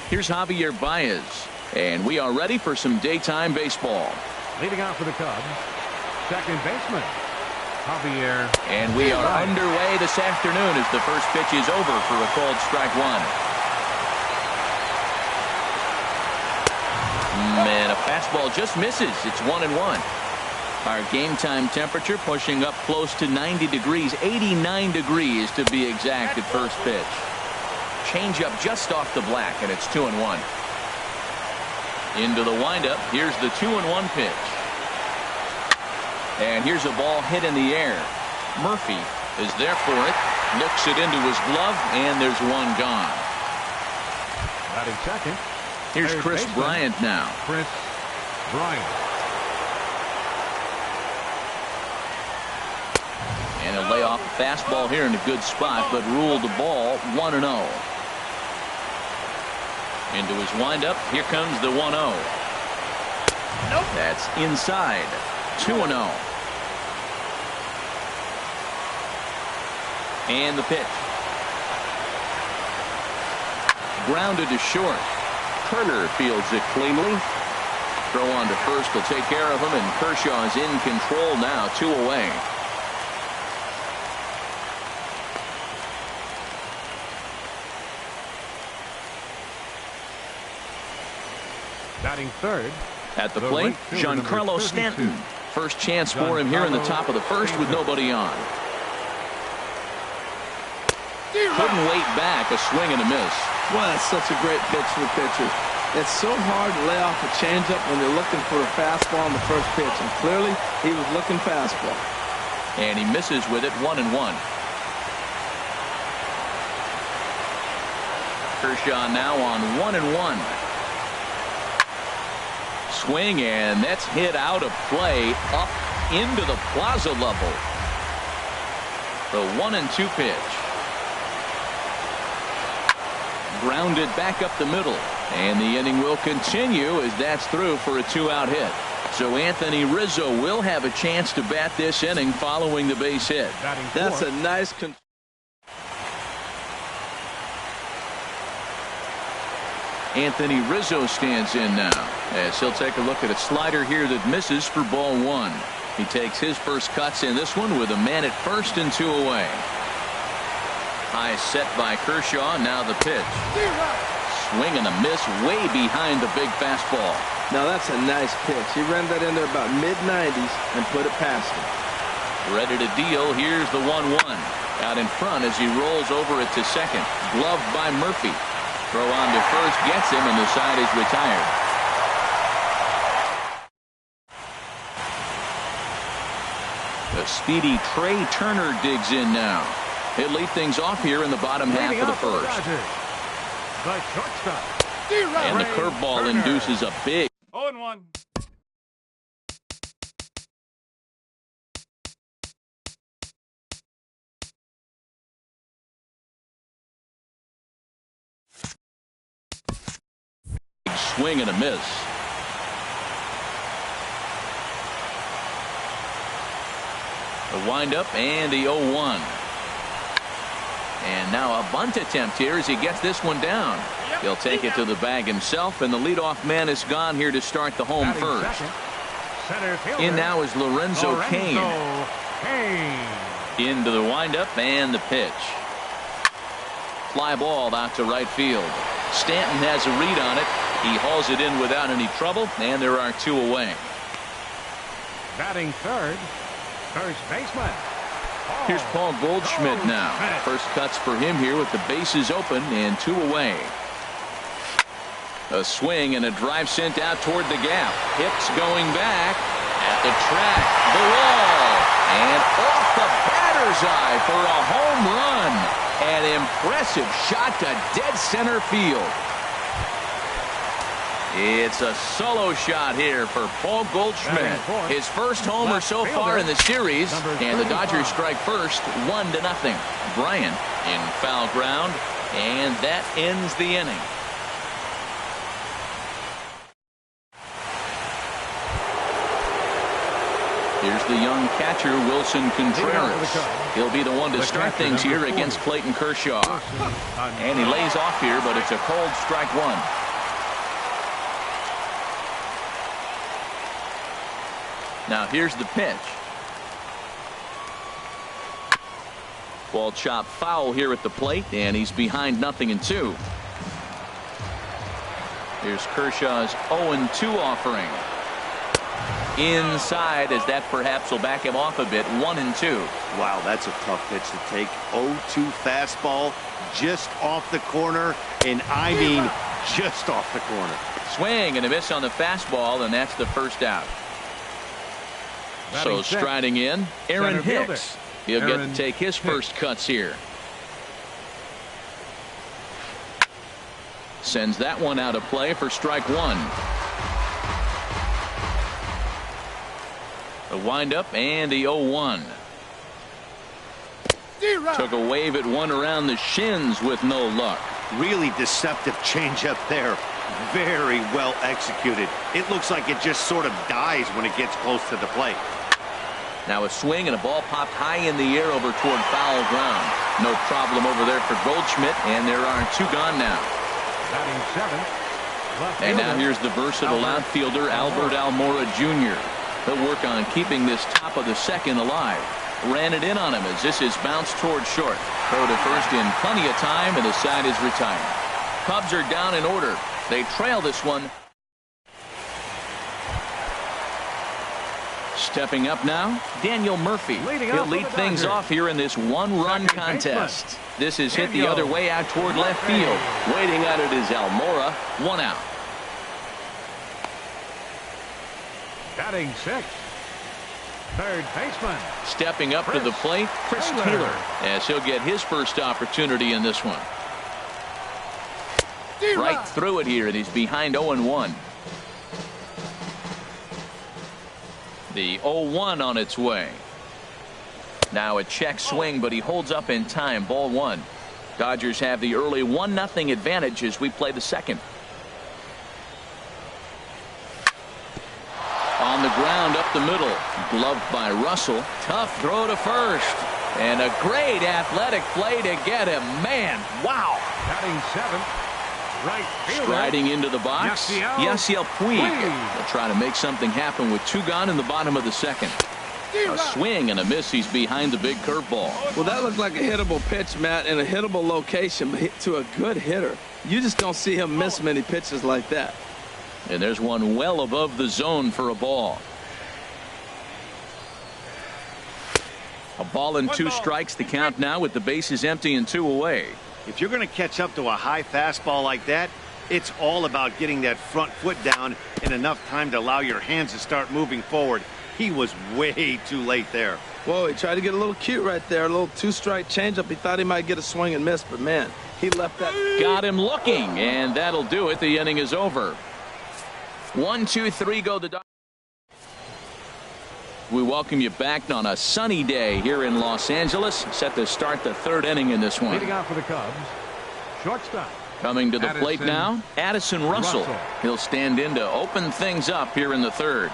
Here's Javier Baez, and we are ready for some daytime baseball. Leading out for the Cubs, second baseman Javier. And we are underway this afternoon as the first pitch is over for a called strike one. Man, a fastball just misses. It's 1-1. Our game time temperature pushing up close to 90 degrees, 89 degrees to be exact at first pitch. Change up just off the black, and it's 2-1. Into the windup. Here's the 2-1 pitch. And here's a ball hit in the air. Murphy is there for it. Looks it into his glove, and there's one gone. Batting second. Here's Chris Bryant now. Chris Bryant. And he'll lay off a fastball here in a good spot, but ruled the ball 1-0. Into his windup. Here comes the 1-0. Nope. That's inside. 2-0. And the pitch. Grounded to short. Turner fields it cleanly. Throw on to first will take care of him, and Kershaw is in control now, 2 away. Batting third. At the plate, Giancarlo Stanton. First chance for him here in the top of the first with nobody on. Couldn't wait back. A swing and a miss. Well, that's such a great pitch for the pitcher. It's so hard to lay off a changeup when you're looking for a fastball on the first pitch, and clearly he was looking fastball. And he misses with it. 1-1. Kershaw now on 1-1. Swing, and that's hit out of play up into the plaza level. The 1-2 pitch. Grounded back up the middle, and the inning will continue as that's through for a 2-out hit. So Anthony Rizzo will have a chance to bat this inning following the base hit. That's a nice Anthony Rizzo stands in now as he'll take a look at a slider here that misses for ball 1. He takes his first cuts in this one with a man at first and 2 away. High set by Kershaw. Now the pitch. Swing and a miss way behind the big fastball. Now that's a nice pitch. He ran that in there about mid-90s and put it past him. Ready to deal. Here's the 1-1. Out in front as he rolls over it to second. Gloved by Murphy. Throw on to first gets him, and the side is retired. The speedy Trey Turner digs in now. He'll lead things off here in the bottom half of the first. The shortstop. And the curveball induces a big 0-1. swing and a miss. The windup and the 0-1. And now a bunt attempt here as he gets this one down. He'll take it to the bag himself, and the leadoff man is gone here to start the home first. In now is Lorenzo Cain. Into the windup and the pitch. Fly ball out to right field. Stanton has a read on it. He hauls it in without any trouble, and there are two away. Batting third, first baseman. Here's Paul Goldschmidt now. First cuts for him here with the bases open and two away. A swing and a drive sent out toward the gap. Hips going back at the track. The wall. And off the batter's eye for a home run. An impressive shot to dead center field. It's a solo shot here for Paul Goldschmidt. His first homer so far in the series, and the Dodgers strike first 1-0. Bryant in foul ground, and that ends the inning. Here's the young catcher, Wilson Contreras. He'll be the one to start things here against Clayton Kershaw. And he lays off here, but it's a cold strike one. Now here's the pitch. Ball chopped foul here at the plate, and he's behind 0-2. Here's Kershaw's 0-2 offering. Inside, as that perhaps will back him off a bit. 1-2. Wow, that's a tough pitch to take. 0-2 fastball just off the corner, and I mean just off the corner. Swing and a miss on the fastball, and that's the first out. So striding in, Aaron Hicks. He'll get to take his first cuts here. Sends that one out of play for strike one. The windup and the 0-1. Took a wave at one around the shins with no luck. Really deceptive changeup there. Very well executed. It looks like it just sort of dies when it gets close to the plate. Now a swing and a ball popped high in the air over toward foul ground. No problem over there for Goldschmidt, and there are two gone now. Batting seventh. And now here's the versatile outfielder Albert Almora Jr. He'll work on keeping this top of the second alive. Ran it in on him as this is bounced toward short. Throw to first in plenty of time, and the side is retired. Cubs are down in order. They trail this one. Stepping up now, Daniel Murphy. He'll lead things off here in this one-run contest. This is hit the other way out toward left field. Waiting on it is Almora. One out. Batting sixth. Third baseman. Stepping up to the plate, Chris Taylor, as he'll get his first opportunity in this one. Right through it here, and he's behind 0-1. The 0-1 on its way. Now a check swing, but he holds up in time. Ball one. Dodgers have the early 1-0 advantage as we play the second. On the ground up the middle. Gloved by Russell. Tough throw to first. And a great athletic play to get him. Man, wow. Batting seventh. Right fielder. Striding into the box, Yasiel Puig. They'll try to make something happen with two gone in the bottom of the second. A swing and a miss. He's behind the big curveball. Well, that looked like a hittable pitch, Matt, in a hittable location, but to a good hitter. You just don't see him miss many pitches like that. And there's one well above the zone for a ball. A ball and two strikes to count now with the bases empty and two away. If you're going to catch up to a high fastball like that, it's all about getting that front foot down in enough time to allow your hands to start moving forward. He was way too late there. Whoa, he tried to get a little cute right there. A little two-strike changeup. He thought he might get a swing and miss, but man, he left that. Got him looking, and that'll do it. The inning is over. 1, 2, 3 go the Dodgers. We welcome you back on a sunny day here in Los Angeles. Set to start the third inning in this one. Leading out for the Cubs, shortstop. Coming to the plate now, Addison Russell. He'll stand in to open things up here in the third.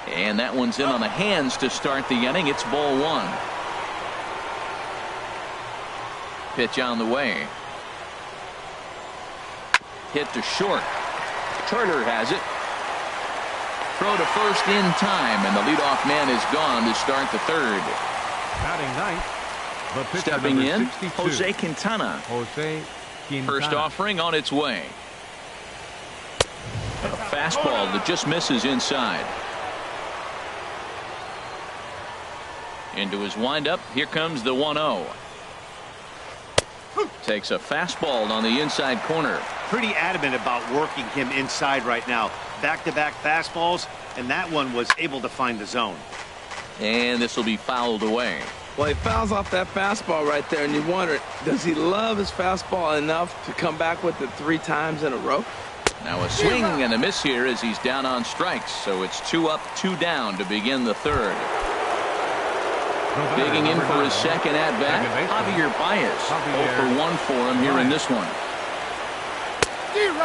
And that one's in on the hands to start the inning. It's ball one. Pitch on the way. Hit to short. Turner has it. Throw to first in time, and the leadoff man is gone to start the third. Batting ninth. Stepping in, 62. Jose Quintana. First offering on its way. A fastball that just misses inside. Into his windup. Here comes the 1-0. Takes a fastball on the inside corner. Pretty adamant about working him inside right now. Back-to-back fastballs, and that one was able to find the zone. And this will be fouled away. Well, he fouls off that fastball right there, and you wonder, does he love his fastball enough to come back with it 3 times in a row? Now a swing and a miss here as he's down on strikes. So it's 2 up, 2 down to begin the third. Digging in for his second at-bat, Javier Baez. 0 for 1 for him here in this one.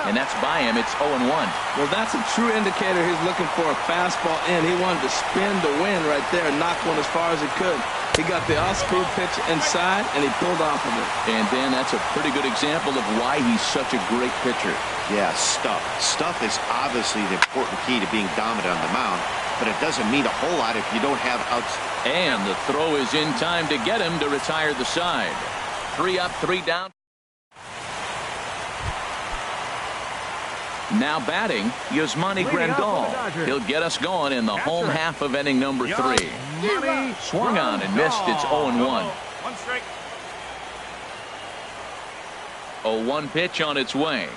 And that's by him. It's 0-1. Well, that's a true indicator he's looking for a fastball in. He wanted to spin the wind right there and knock one as far as he could. He got the off-speed pitch inside, and he pulled off of it. And, Dan, that's a pretty good example of why he's such a great pitcher. Yeah, stuff. Stuff is obviously the important key to being dominant on the mound, but it doesn't mean a whole lot if you don't have outs. And the throw is in time to get him to retire the side. 3 up, 3 down. Now batting, Yasmani Grandal. He'll get us going in the home half of inning number 3. Swung on and missed. It's 0-1. 0-1 pitch on its way.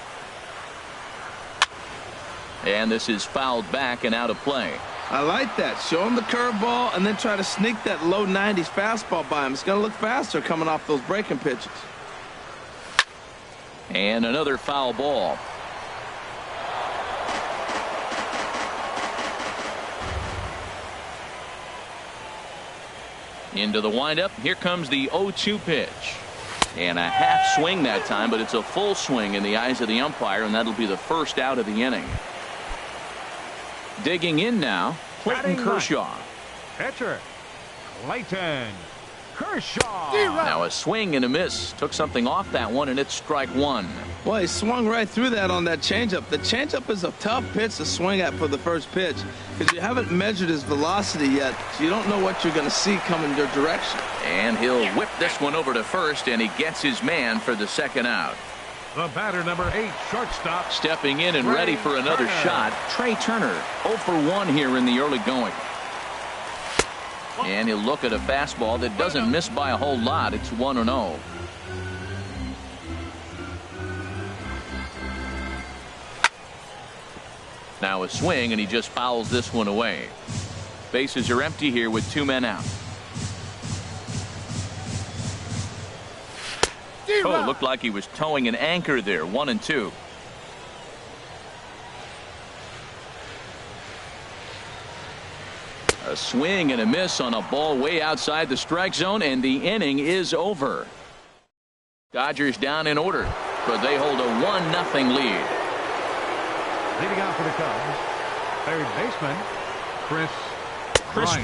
And this is fouled back and out of play. I like that. Show him the curveball and then try to sneak that low 90s fastball by him. It's going to look faster coming off those breaking pitches. And another foul ball. Into the windup. Here comes the 0-2 pitch. And a half swing that time, but it's a full swing in the eyes of the umpire, and that'll be the first out of the inning. Digging in now, Clayton Kershaw. Pitcher, Clayton Kershaw. Now a swing and a miss. Took something off that one, and it's strike 1. Well, he swung right through that on that changeup. The changeup is a tough pitch to swing at for the first pitch because you haven't measured his velocity yet, so you don't know what you're going to see coming your direction. And he'll whip this one over to first, and he gets his man for the second out. The batter, number 8, shortstop. Stepping in and ready for another shot, Trey Turner. 0 for 1 here in the early going. And he'll look at a fastball that doesn't miss by a whole lot. It's 1-0. Now a swing, and he just fouls this one away. Bases are empty here with 2 men out. Oh, it looked like he was towing an anchor there. 1-2. A swing and a miss on a ball way outside the strike zone, and the inning is over. Dodgers down in order, but they hold a 1-0 lead. Leading out for the Cubs, third baseman, Chris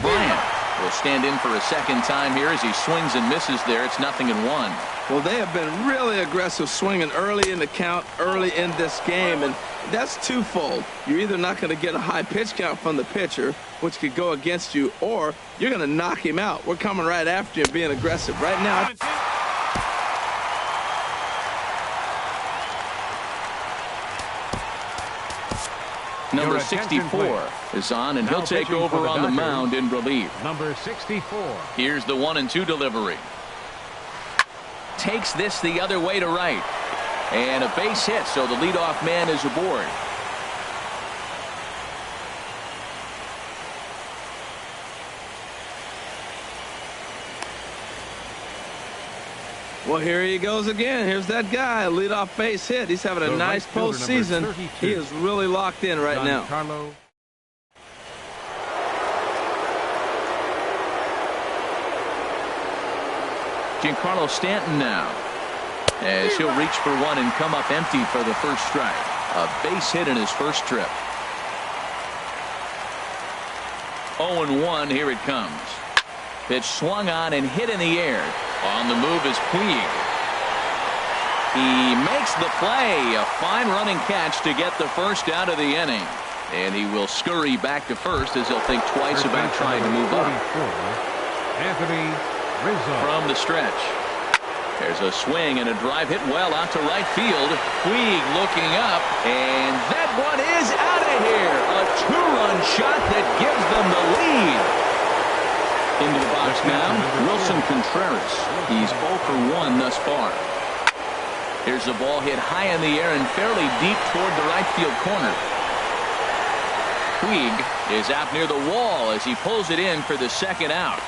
Bryant will stand in for a second time here as he swings and misses there. It's 0-1. Well, they have been really aggressive swinging early in the count, early in this game, and that's twofold. You're either not going to get a high pitch count from the pitcher, which could go against you, or you're going to knock him out. We're coming right after you and being aggressive. Right now, number 64 is on, and he'll take over on the mound in relief. Number 64. Here's the 1-2 delivery. Takes this the other way to right. And a base hit, so the leadoff man is aboard. well, here he goes again. Here's that guy, a leadoff base hit. He's having a nice postseason. He is really locked in right now. Giancarlo Stanton now, as he'll reach for one and come up empty for the first strike. A base hit in his first trip. 0-1, here it comes. Pitch swung on and hit in the air. On the move is Puig. He makes the play. A fine running catch to get the first out of the inning. And he will scurry back to first as he'll think twice about trying to move up. Anthony Rizzo. From the stretch. There's a swing and a drive hit well out to right field. Puig looking up, and that one is out of here. A 2-run shot that gives them the lead. Into the box now, Wilson Contreras. He's 0 for 1 thus far. Here's the ball hit high in the air and fairly deep toward the right field corner. Puig is out near the wall as he pulls it in for the second out.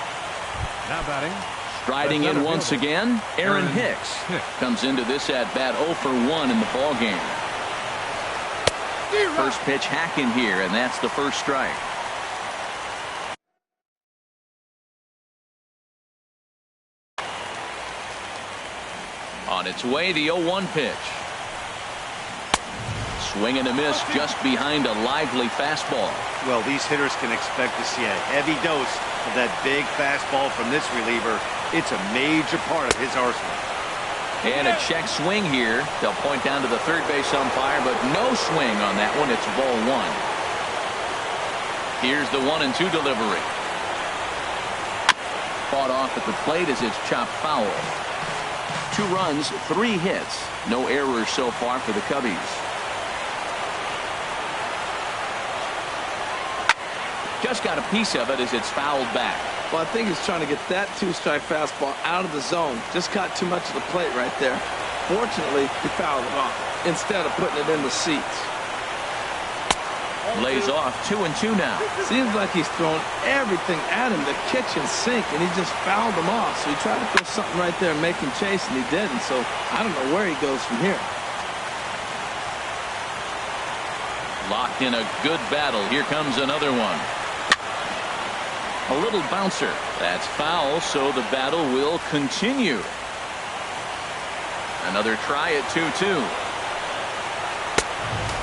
Now batting. Striding in once again, Aaron Hicks comes into this at bat 0 for 1 in the ball game. First pitch hacking here, and that's the first strike. On its way, the 0-1 pitch. Swing and a miss just behind a lively fastball. Well, these hitters can expect to see a heavy dose of that big fastball from this reliever. It's a major part of his arsenal. And a check swing here. They'll point down to the third base umpire, but no swing on that one. It's ball one. Here's the 1-2 delivery. Fought off at the plate as it's chopped foul. 2 runs, 3 hits. No errors so far for the Cubbies. Just got a piece of it as it's fouled back. Well, I think he's trying to get that 2-strike fastball out of the zone. Just caught too much of the plate right there. Fortunately, he fouled it off instead of putting it in the seats. Lays off 2-2 now. Seems like he's thrown everything at him, the kitchen sink, and he just fouled them off. So he tried to throw something right there and make him chase, and he didn't. So I don't know where he goes from here. Locked in a good battle. Here comes another one. A little bouncer. That's foul, so the battle will continue. Another try at 2-2.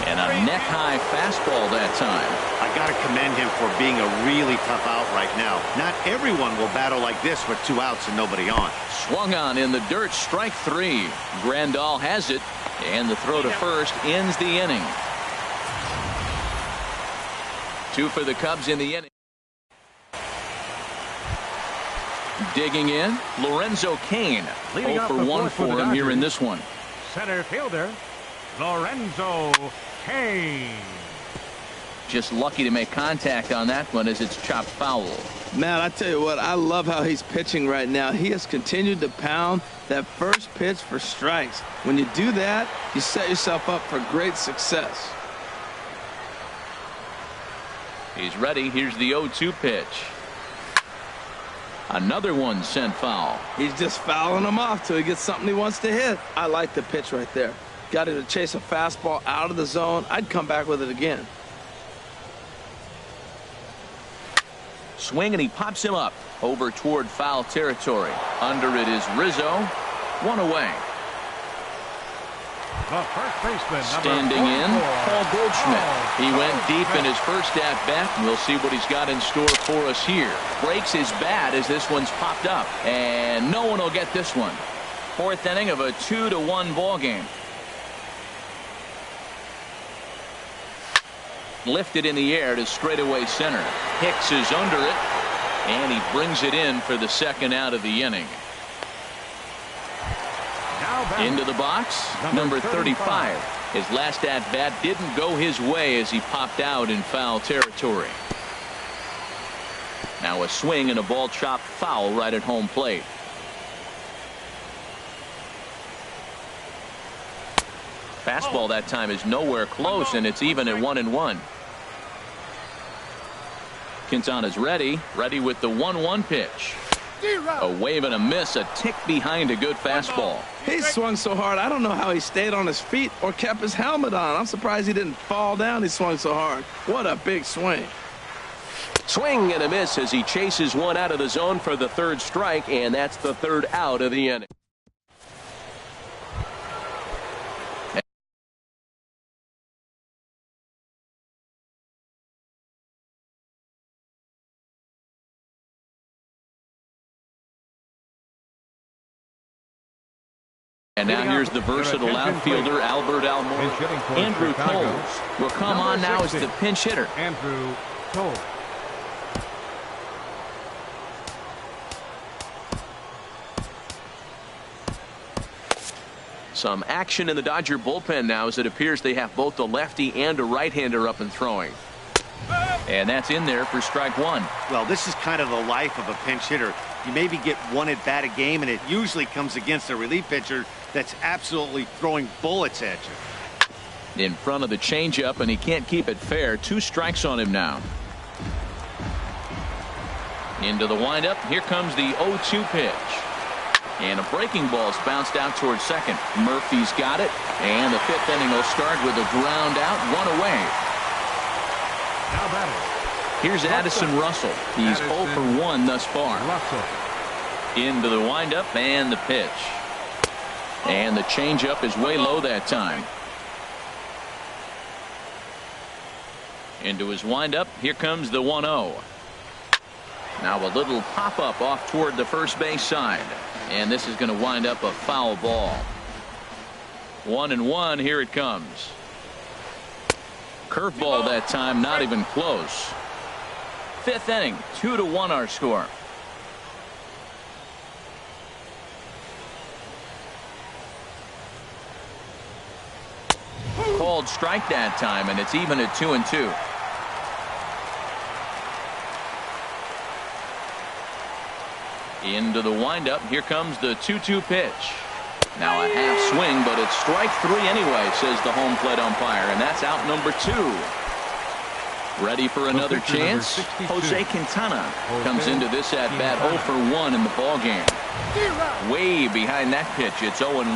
And a neck-high fastball that time. I got to commend him for being a really tough out right now. Not everyone will battle like this with 2 outs and nobody on. Swung on in the dirt, strike 3. Grandal has it, and the throw to first ends the inning. 2 for the Cubs in the inning. Digging in, Lorenzo Cain. 0 for 1 for him here in this one. Center fielder, Lorenzo Cain. Just lucky to make contact on that one as it's chopped foul. Man, I tell you what, I love how he's pitching right now. He has continued to pound that first pitch for strikes. When you do that, you set yourself up for great success. He's ready. Here's the 0-2 pitch. Another one sent foul. He's just fouling them off till he gets something he wants to hit. I like the pitch right there. Got him to chase a fastball out of the zone. I'd come back with it again. Swing, and he pops him up over toward foul territory. Under it is Rizzo. 1 away. The first baseman, standing in, Paul Goldschmidt. He went deep in his first at-bat, and we'll see what he's got in store for us here. Breaks his bat as this one's popped up, and no one will get this one. 4th inning of a 2-1 ball game. Lifted in the air to straightaway center. Hicks is under it, and he brings it in for the 2nd out of the inning. Into the box, number 35. His last at-bat didn't go his way as he popped out in foul territory. Now a swing and a ball chopped foul right at home plate. Fastball that time is nowhere close, and it's even at 1-1. Quintana's ready with the 1-1 pitch. A wave and a miss, a tick behind a good fastball. He swung so hard, I don't know how he stayed on his feet or kept his helmet on. I'm surprised he didn't fall down. He swung so hard. What a big swing. Swing and a miss as he chases one out of the zone for the 3rd strike, and that's the 3rd out of the inning. And now here's the versatile outfielder, Albert Almora. Andrew Coles will come on now as the pinch hitter. Andrew Coles. Some action in the Dodger bullpen now as it appears they have both a lefty and a right-hander up and throwing. And that's in there for strike 1. Well, this is kind of the life of a pinch hitter. You maybe get 1 at bat a game, and it usually comes against a relief pitcher that's absolutely throwing bullets at you. In front of the changeup, and he can't keep it fair. 2 strikes on him now. Into the windup. Here comes the 0-2 pitch. And a breaking ball's bounced out towards second. Murphy's got it. And the 5th inning will start with a ground out, 1 away. Now batting. Here's Addison Russell. He's 0 for 1 thus far. Into the windup and the pitch. And the changeup is way low that time. Into his windup. Here comes the 1-0. Now a little pop-up off toward the first base side. And this is going to wind up a foul ball. 1-1. Here it comes. Curveball that time, not even close. Fifth inning, 2-1 our score. Called strike that time, and it's even at 2-2. Into the windup. Here comes the 2-2 pitch. Now a half swing, but it's strike three anyway, says the home plate umpire, and that's out number 2. Ready for another chance? Jose Quintana comes into this at bat 0 for 1 in the ball game. Way behind that pitch. It's 0-1.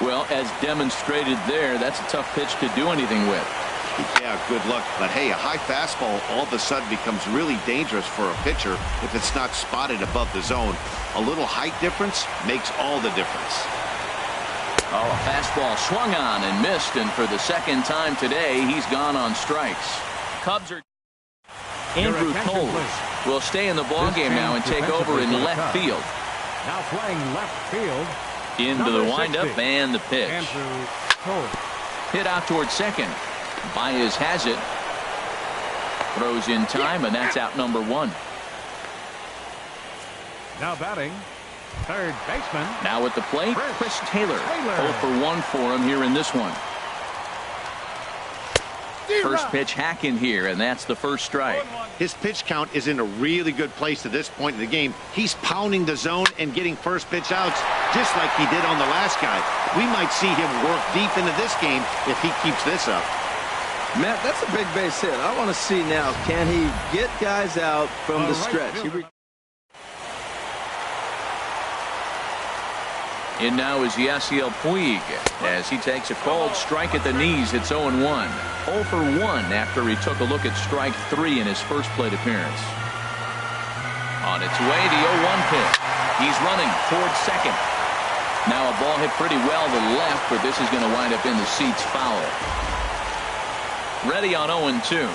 Well, as demonstrated there, that's a tough pitch to do anything with. Yeah, good luck. But hey, a high fastball all of a sudden becomes really dangerous for a pitcher if it's not spotted above the zone. A little height difference makes all the difference. Oh, a fastball swung on and missed, and for the second time today, he's gone on strikes. Cubs are. Andrew Cole will stay in the ballgame now and take over in left field. Now playing left field. Into the windup 60. and the pitch. Andrew Cole. Hit out towards second. Baez has it. Throws in time, and that's out number 1. Now batting, third baseman. Now at the plate, Chris Taylor. 0 for 1 for him here in this one. First pitch hack in here, and that's the first strike. His pitch count is in a really good place at this point in the game. He's pounding the zone and getting first pitch outs just like he did on the last guy. We might see him work deep into this game if he keeps this up. Matt, that's a big base hit. I want to see now, can he get guys out from the stretch? In now is Yasiel Puig as he takes a called strike at the knees. It's 0-1. 0 for 1 after he took a look at strike 3 in his first plate appearance. On its way, the 0-1 pitch. He's running towards second. Now a ball hit pretty well to the left, but this is going to wind up in the seats foul. Ready on 0-2.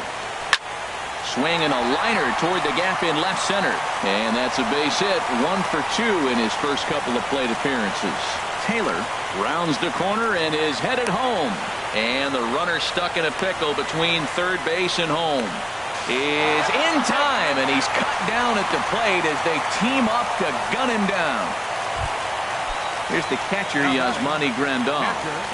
Swing and a liner toward the gap in left center. And that's a base hit. 1 for 2 in his first couple of plate appearances. Taylor rounds the corner and is headed home. And the runner stuck in a pickle between third base and home is in time, and he's cut down at the plate as they team up to gun him down. Here's the catcher, Yasmani Grandal,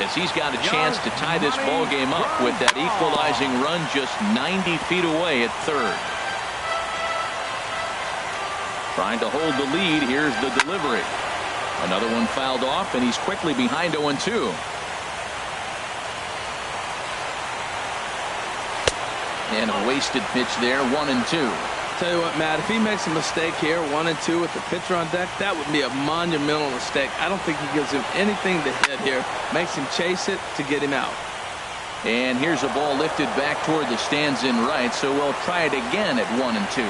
as he's got a chance to tie this ball game up with that equalizing run just 90 feet away at third. Trying to hold the lead. Here's the delivery. Another one fouled off, and he's quickly behind 0-2. And a wasted pitch there, 1-2. Tell you what, Matt, if he makes a mistake here, 1-2 with the pitcher on deck, that would be a monumental mistake. I don't think he gives him anything to hit here. Makes him chase it to get him out. And here's a ball lifted back toward the stands in right, so we'll try it again at 1-2.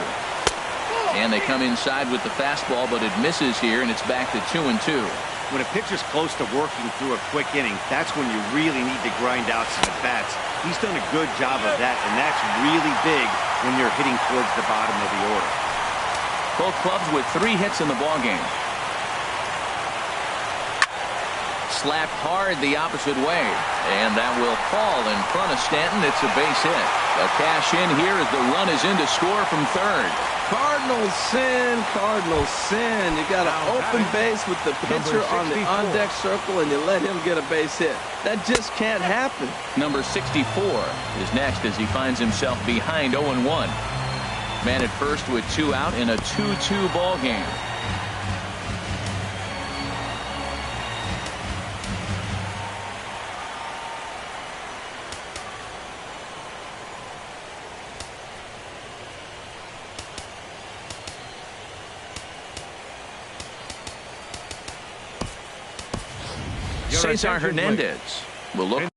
And they come inside with the fastball, but it misses here, and it's back to 2-2. When a pitcher's close to working through a quick inning, that's when you really need to grind out some at-bats. He's done a good job of that, and that's really big when you're hitting towards the bottom of the order. Both clubs with 3 hits in the ballgame. Slapped hard the opposite way, and that will fall in front of Stanton. It's a base hit. A cash in here as the run is in to score from third. Cardinals sin, Cardinals sin. You got an open base with the pitcher on the on-deck circle, and you let him get a base hit. That just can't happen. Number 64 is next as he finds himself behind 0-1. Man at first with 2 out in a 2-2 ball game. Cesar Hernandez will look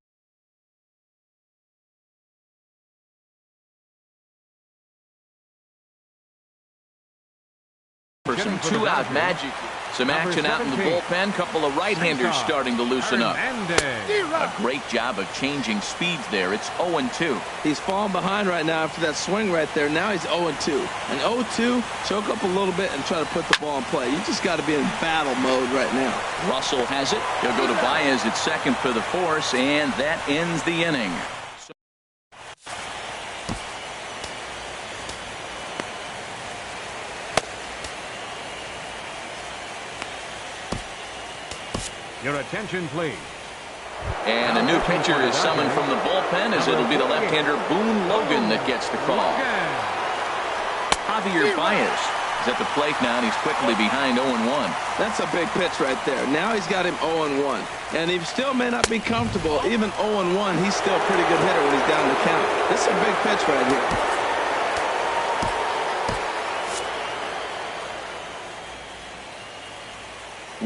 for some 2-out magic. Some action out in the bullpen. Couple of right-handers starting to loosen up. A great job of changing speeds there. It's 0-2. He's falling behind right now after that swing right there. Now he's 0-2. And 0-2, choke up a little bit and try to put the ball in play. You just got to be in battle mode right now. Russell has it. He'll go to Baez at second for the force, and that ends the inning. Your attention, please. And a new pitcher is summoned from the bullpen, as it'll be the left-hander Boone Logan that gets the call. Javier Baez is at the plate now, and he's quickly behind 0-1. That's a big pitch right there. Now he's got him 0-1. And he still may not be comfortable. Even 0-1, he's still a pretty good hitter when he's down the count. This is a big pitch right here.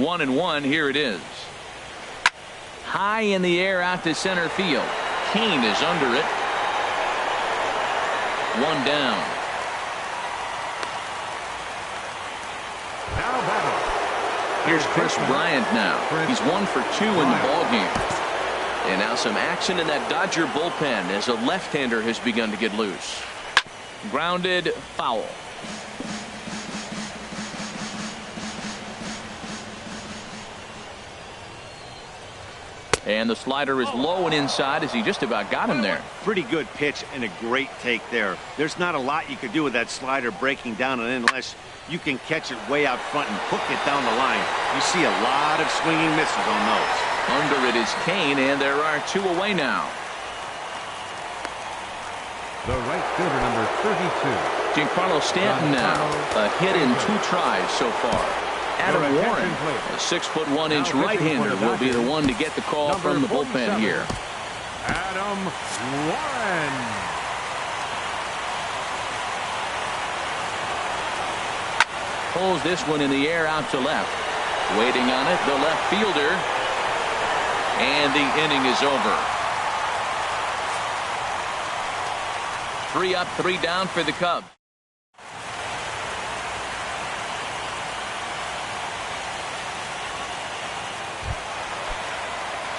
One and one, here it is. High in the air out to center field. Kane is under it. One down. Now battle. Here's Chris Bryant now. He's 1 for 2 in the ballgame. And now some action in that Dodger bullpen as a left-hander has begun to get loose. Grounded, foul. And the slider is low and inside as he just about got him there. Pretty good pitch and a great take there. There's not a lot you could do with that slider breaking down, and unless you can catch it way out front and hook it down the line, you see a lot of swinging misses on those. Under it is Kane, and there are 2 away now. The right fielder, number 32. Giancarlo Stanton now. A hit in 2 tries so far. Adam Warren, a 6'1" right-hander, will be the one to get the call from the bullpen here. Adam Warren. Pulls this one in the air out to left. Waiting on it, the left fielder. And the inning is over. 3 up, 3 down for the Cubs.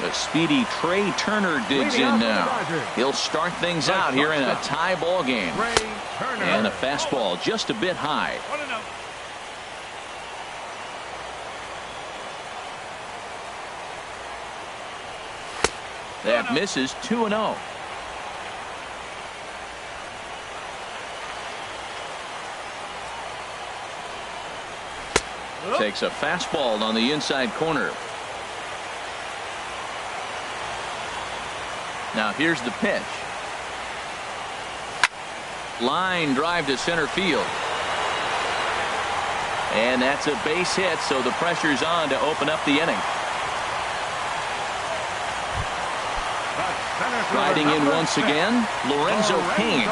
The speedy Trey Turner digs in now. He'll start things out here in a tie ball game. And a fastball just a bit high. That misses. 2-0. Takes a fastball on the inside corner. Now here's the pitch. Line drive to center field. And that's a base hit, so the pressure's on to open up the inning. Riding in once again, Lorenzo Cain,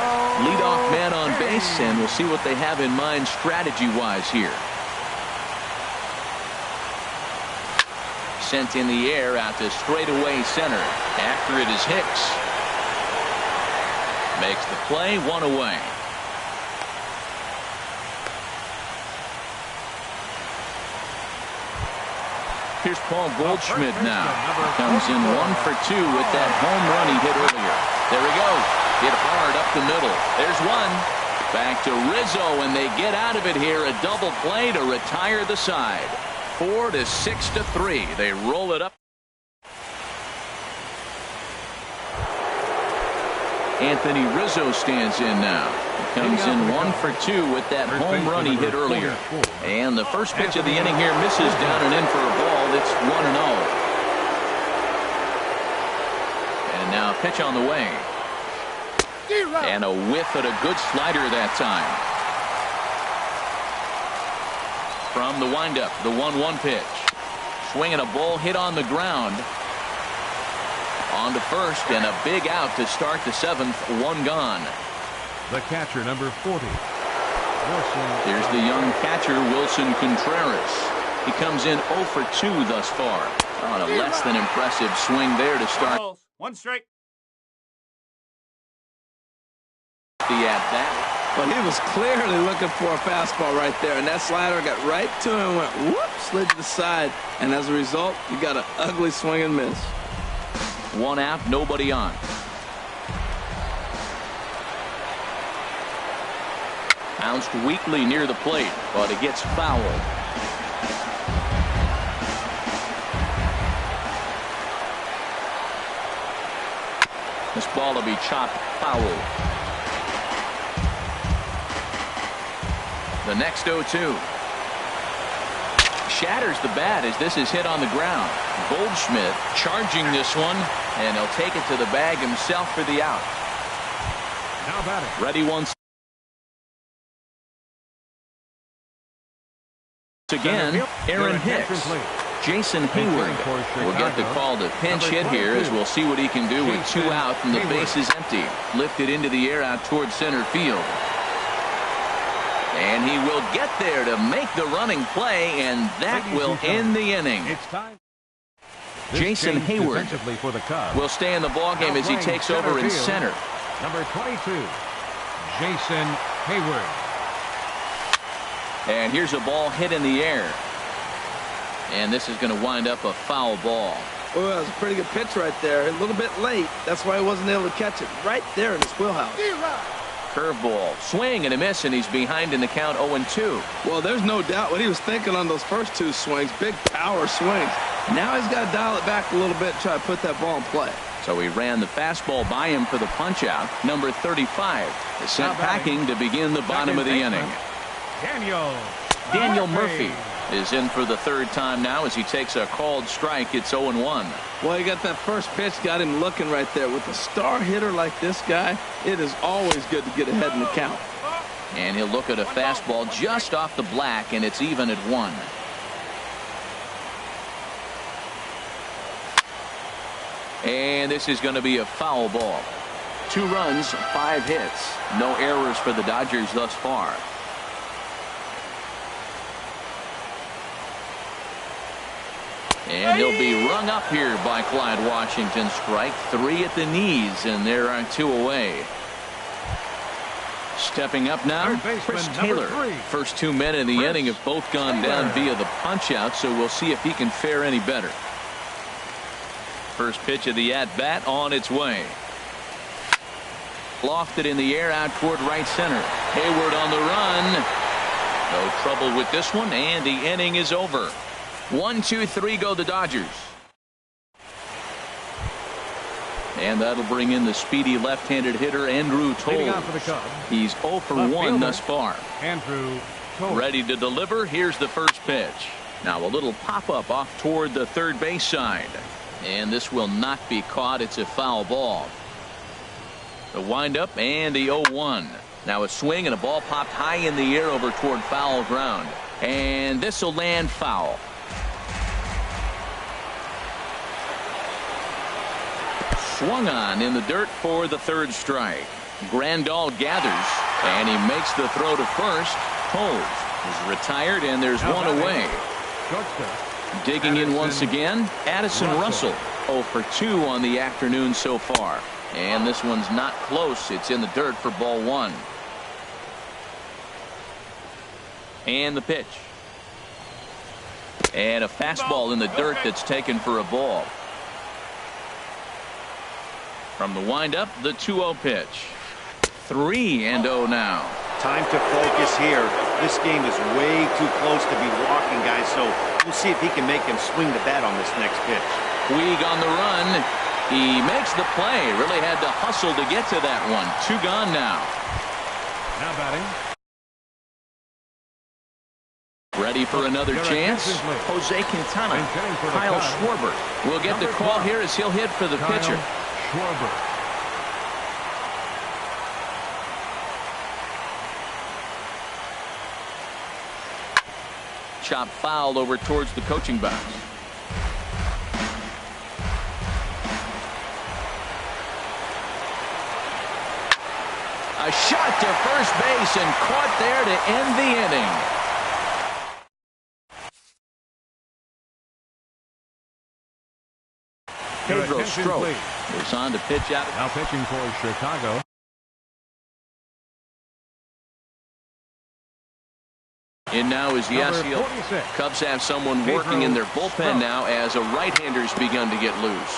leadoff man on base, and we'll see what they have in mind strategy-wise here. Sent in the air out to straightaway center. After it is Hicks. Makes the play, 1 away. Here's Paul Goldschmidt now. Comes in 1 for 2 with that home run he hit earlier. There he goes. Hit hard up the middle. There's one. Back to Rizzo, and they get out of it here. A double play to retire the side. 4 to 6 to 3. They roll it up. Anthony Rizzo stands in now. He comes in 1 for 2 with that home run he hit earlier. And the first pitch of the inning here misses down and in for a ball. It's 1-0. And now pitch on the way. And a whiff at a good slider that time. From the windup, the 1-1 pitch. Swinging a ball hit on the ground. On to first, and a big out to start the 7th. 1 gone. The catcher, number 40. Here's the young catcher, Wilson Contreras. He comes in 0 for 2 thus far. On a less than impressive swing there to start. 1 strike. The at bat. Well, he was clearly looking for a fastball right there, and that slider got right to him, went whoop, slid to the side, and as a result, you got an ugly swing and miss. 1 out, nobody on. Bounced weakly near the plate, but it gets fouled. This ball will be chopped foul. The next 0-2. Shatters the bat as this is hit on the ground. Goldschmidt charging this one, and he'll take it to the bag himself for the out. Now batting. Ready once again, Aaron Hicks. Jason Hayward will get the call to pinch hit here as we'll see what he can do with 2 out and the base is empty. Lifted into the air out towards center field. And he will get there to make the running play, and that will end the inning. Jason Hayward will stay in the ballgame as he takes over in center. Number 22, Jason Hayward. And here's a ball hit in the air. And this is going to wind up a foul ball. Well, that was a pretty good pitch right there. A little bit late. That's why he wasn't able to catch it right there in his wheelhouse. Curveball, swing and a miss, and he's behind in the count 0-2. Well, there's no doubt what he was thinking on those first 2 swings. Big power swings. Now he's got to dial it back a little bit and try to put that ball in play. So he ran the fastball by him for the punch out. Number 35 is sent packing to begin the bottom of the inning. Daniel Murphy is in for the 3rd time now as he takes a called strike. It's 0-1. Well, he got that first pitch, got him looking right there. With a star hitter like this guy, it is always good to get ahead in the count. And he'll look at a fastball just off the black, and it's even at 1. And this is going to be a foul ball. 2 runs, 5 hits. No errors for the Dodgers thus far. And he'll be rung up here by Clyde Washington. Strike 3 at the knees, and there are 2 away. Stepping up now, Chris Taylor. First 2 men in the inning have both gone down via the punch out, so we'll see if he can fare any better. First pitch of the at-bat on its way. Lofted in the air out toward right center. Hayward on the run. No trouble with this one, and the inning is over. 1, 2, 3 go the Dodgers. And that'll bring in the speedy left-handed hitter Andrew Toles. He's 0 for 1 thus far. Andrew Toles. Ready to deliver. Here's the first pitch. Now a little pop-up off toward the third base side. And this will not be caught. It's a foul ball. The windup and the 0-1. Now a swing and a ball popped high in the air over toward foul ground. And this will land foul. Swung on in the dirt for the 3rd strike. Grandal gathers, and he makes the throw to first. Toles is retired, and there's 1 away. Digging in once again, Addison Russell. 0 for 2 on the afternoon so far. And this one's not close. It's in the dirt for ball 1. And the pitch. And a fastball in the dirt that's taken for a ball. From the windup, the 2-0 pitch. 3-0 now. Time to focus here. This game is way too close to be walking, guys, so we'll see if he can make him swing the bat on this next pitch. Puig on the run. He makes the play. Really had to hustle to get to that one. 2 gone now. Now batting. Ready for another chance. Jose Quintana. Kyle Schwarber will get the call here as he'll hit for the pitcher. Schwarber. Chop foul over towards the coaching box. A shot to first base and caught there to end the inning. Pedro Strop was on to pitch out. Now pitching for Chicago. In now is Yasiel. 46. Cubs have someone working in their bullpen now as a right-hander's begun to get loose.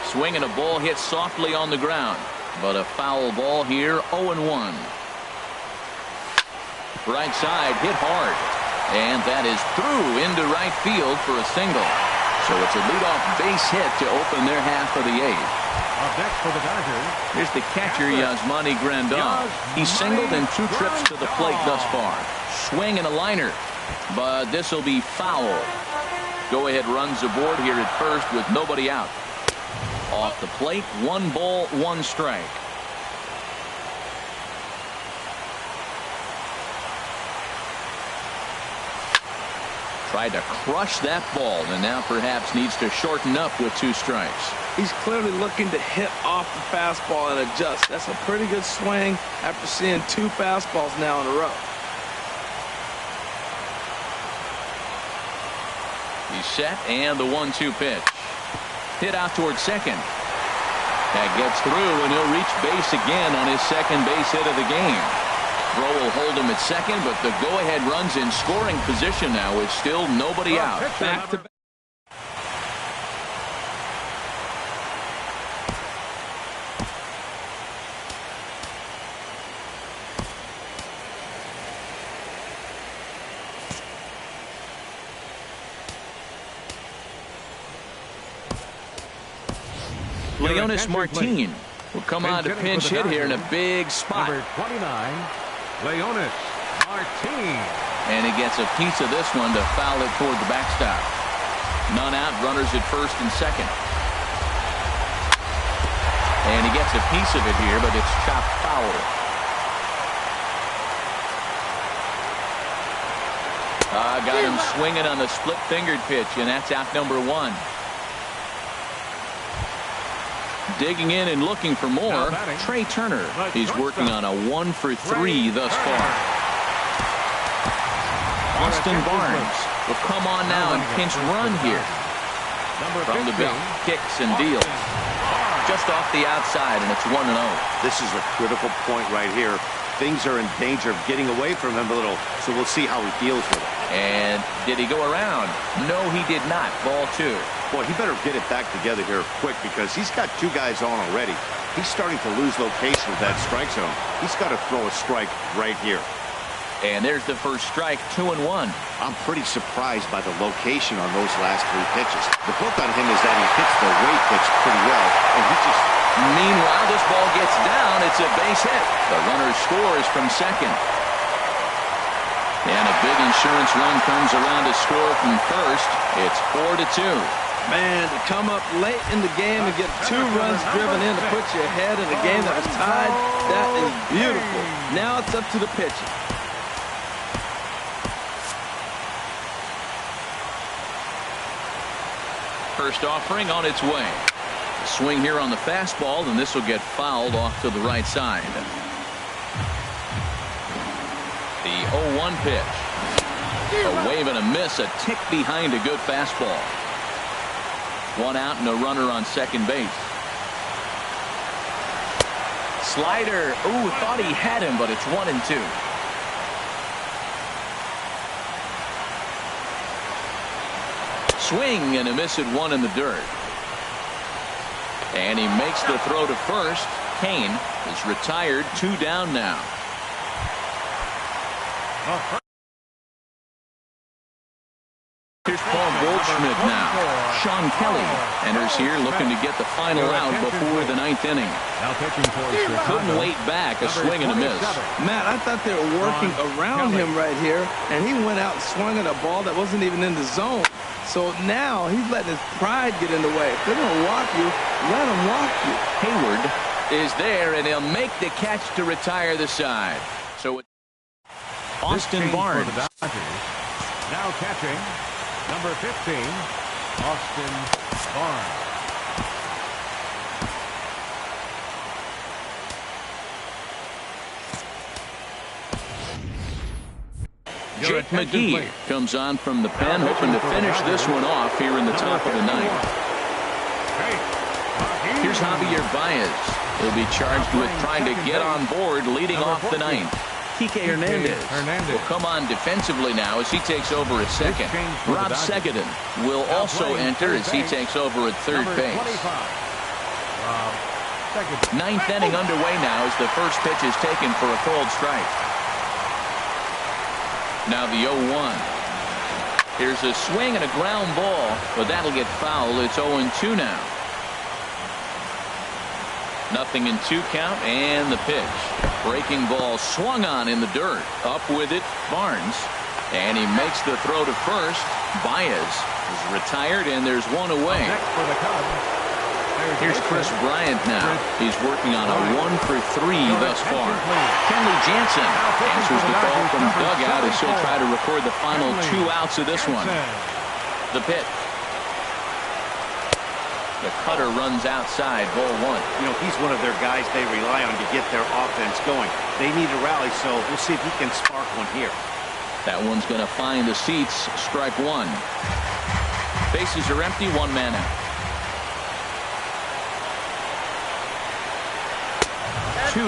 Swinging a ball hit softly on the ground, but a foul ball here, 0-1. Right side hit hard, and that is through into right field for a single. So it's a leadoff base hit to open their half of the eighth. Up next for the Dodgers. Here's the catcher, Yasmani Grandal. He's singled in 2 trips to the plate thus far. Swing and a liner, but this will be foul. Go-ahead runs aboard here at first with nobody out. Off the plate, 1 ball, 1 strike. Tried to crush that ball, and now perhaps needs to shorten up with 2 strikes. He's clearly looking to hit off the fastball and adjust. That's a pretty good swing after seeing 2 fastballs now in a row. He's set, and the 1-2 pitch. Hit out towards second. That gets through, and he'll reach base again on his second base hit of the game. Throw will hold him at second, but the go-ahead runs in scoring position now with still nobody out. Back to back. Leonis Martin will come on to pinch hit here in a big spot. Number 29, Leonis Martin. And he gets a piece of this one to foul it toward the backstop. None out, runners at first and second. And he gets a piece of it here, but it's chopped foul. Got him swinging on the split-fingered pitch, and that's out number 1. Digging in and looking for more, Trey Turner. He's working on a 1 for 3 thus far. Austin Barnes will come on now and pinch run here. From the belt, kicks and deals. Just off the outside, and it's 1-0. This is a critical point right here. Things are in danger of getting away from him a little, so we'll see how he deals with it. And did he go around? No, he did not. Ball 2. Boy, he better get it back together here quick because he's got 2 guys on already. He's starting to lose location with that strike zone. He's got to throw a strike right here. And there's the first strike, 2-1. I'm pretty surprised by the location on those last 3 pitches. The book on him is that he hits the weight pitch pretty well, and he just... Meanwhile, this ball gets down. It's a base hit. The runner scores from second. And a big insurance run comes around to score from first. It's 4-2. Man, to come up late in the game and get 2 runs driven in to put you ahead in a game that was tied, that is beautiful. Now it's up to the pitcher. First offering on its way. A swing here on the fastball, and this will get fouled off to the right side. The 0-1 pitch. A wave and a miss, a tick behind a good fastball. 1 out and a runner on second base. Slider. Ooh, thought he had him, but it's 1-2. Swing and a miss at 1 in the dirt. And he makes the throw to first. Kane is retired, 2 down now. Here's Paul Goldschmidt now. Sean Kelly enters here looking to get the final out before the 9th inning. Couldn't wait back, a swing and a miss. Matt, I thought they were working around him right here, and he went out and swung at a ball that wasn't even in the zone. So now he's letting his pride get in the way. If they're going to walk you, let them walk you. Hayward is there, and he'll make the catch to retire the side. So Austin Barnes. Now catching, number 15, Austin Barnes. Jake McGee comes on from the pen, hoping to finish this one off here in the top of the 9th. Here's Javier Baez. He'll be charged with trying to get on board leading off the 9th. Hernandez will come on defensively now as he takes over at second. Rob Segedin will also enter as he takes over at third base. Ninth inning underway now as the first pitch is taken for a called strike. Now the 0-1. Here's a swing and a ground ball, but that'll get foul. It's 0-2 now. 0-2 count, and the pitch. Breaking ball swung on in the dirt. Up with it, Barnes. And he makes the throw to first. Baez is retired, and there's one away. Here's Chris Bryant now. He's working on a 1-for-3 thus far. Kenley Jansen answers the call from dugout as he'll try to record the final 2 outs of this one. The pitch. The cutter runs outside, ball 1. You know, he's one of their guys they rely on to get their offense going. They need a rally, so we'll see if he can spark one here. That one's going to find the seats. Strike 1. Bases are empty, 1 man out. 2-1.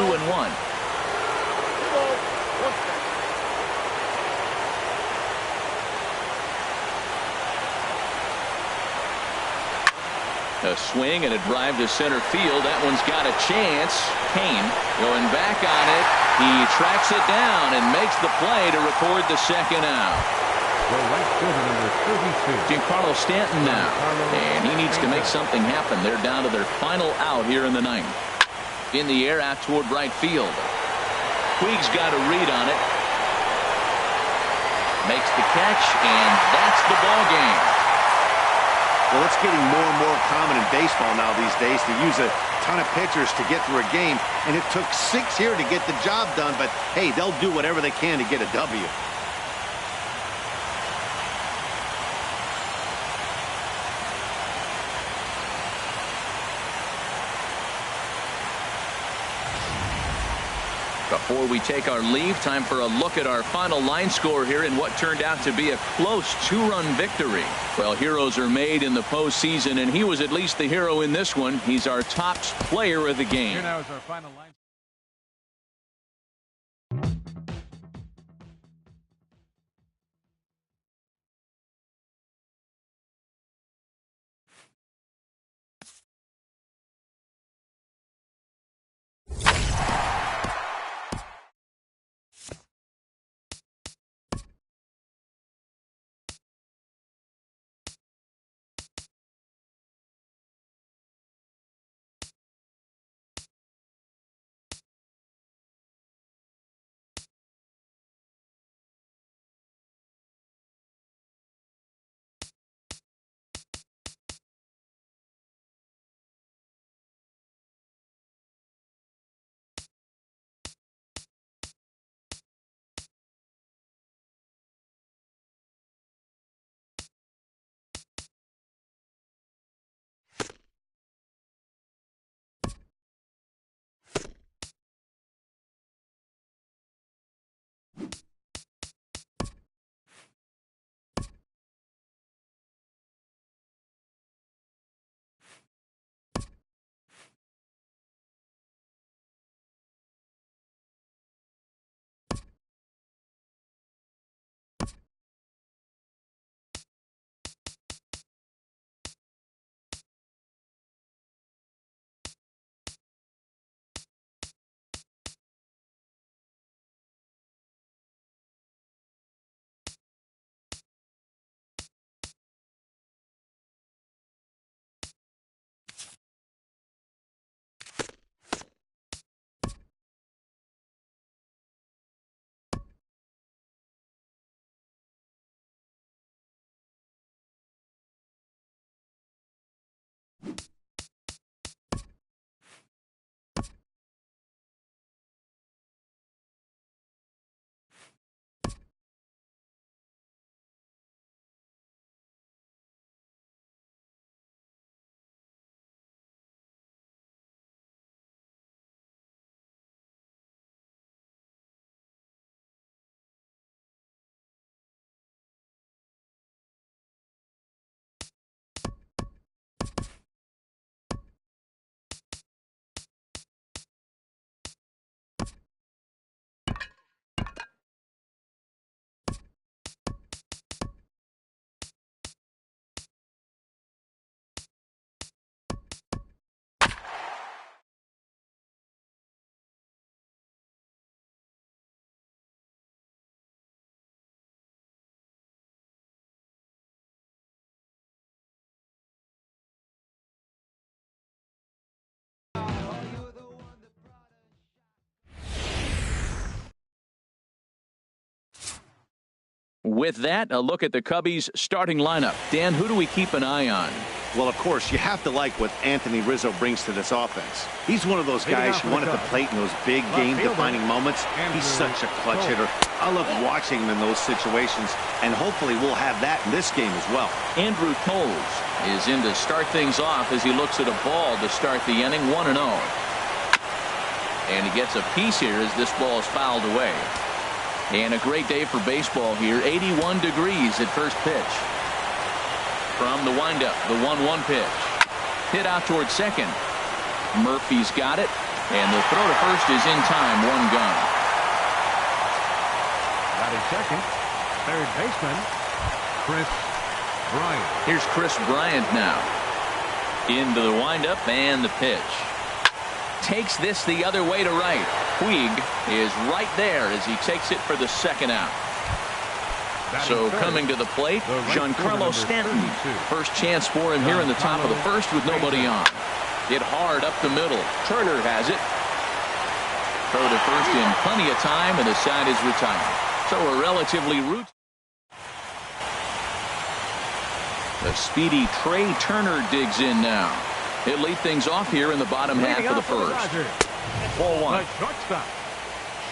A swing and a drive to center field. That one's got a chance. Kane going back on it. He tracks it down and makes the play to record the second out. Giancarlo Stanton now. And he needs to make something happen. They're down to their final out here in the 9th. In the air out toward right field. Puig's got a read on it. Makes the catch, and that's the ball game. Well, it's getting more and more common in baseball now these days to use a ton of pitchers to get through a game, and it took 6 here to get the job done, but hey, they'll do whatever they can to get a W. Before we take our leave, time for a look at our final line score here in what turned out to be a close 2-run victory. Well, heroes are made in the postseason, and he was at least the hero in this one. He's our top player of the game. Here now is our final line. With that, a look at the Cubbies' starting lineup. Dan, who do we keep an eye on? Well, of course, you have to like what Anthony Rizzo brings to this offense. He's one of those guys who won at the plate in those big game-defining moments. He's such a clutch hitter. I love watching him in those situations, and hopefully we'll have that in this game as well. Andrew Toles is in to start things off as he looks at a ball to start the inning, 1-0. And he gets a piece here as this ball is fouled away. And a great day for baseball here. 81 degrees at first pitch. From the windup, the 1-1 pitch. Hit out towards second. Murphy's got it. And the throw to first is in time. 1 gun. Batting second, third baseman, Chris Bryant. Here's Chris Bryant now. Into the windup and the pitch. Takes this the other way to right. Puig is right there as he takes it for the second out. So coming to the plate, Giancarlo Stanton. First chance for him here in the top of the first with nobody on. Hit hard up the middle. Turner has it. Throw to first in plenty of time, and the side is retired. So a relatively routine. The speedy Trey Turner digs in now. He'll lead things off here in the bottom half of the first. Ball 1. The shortstop,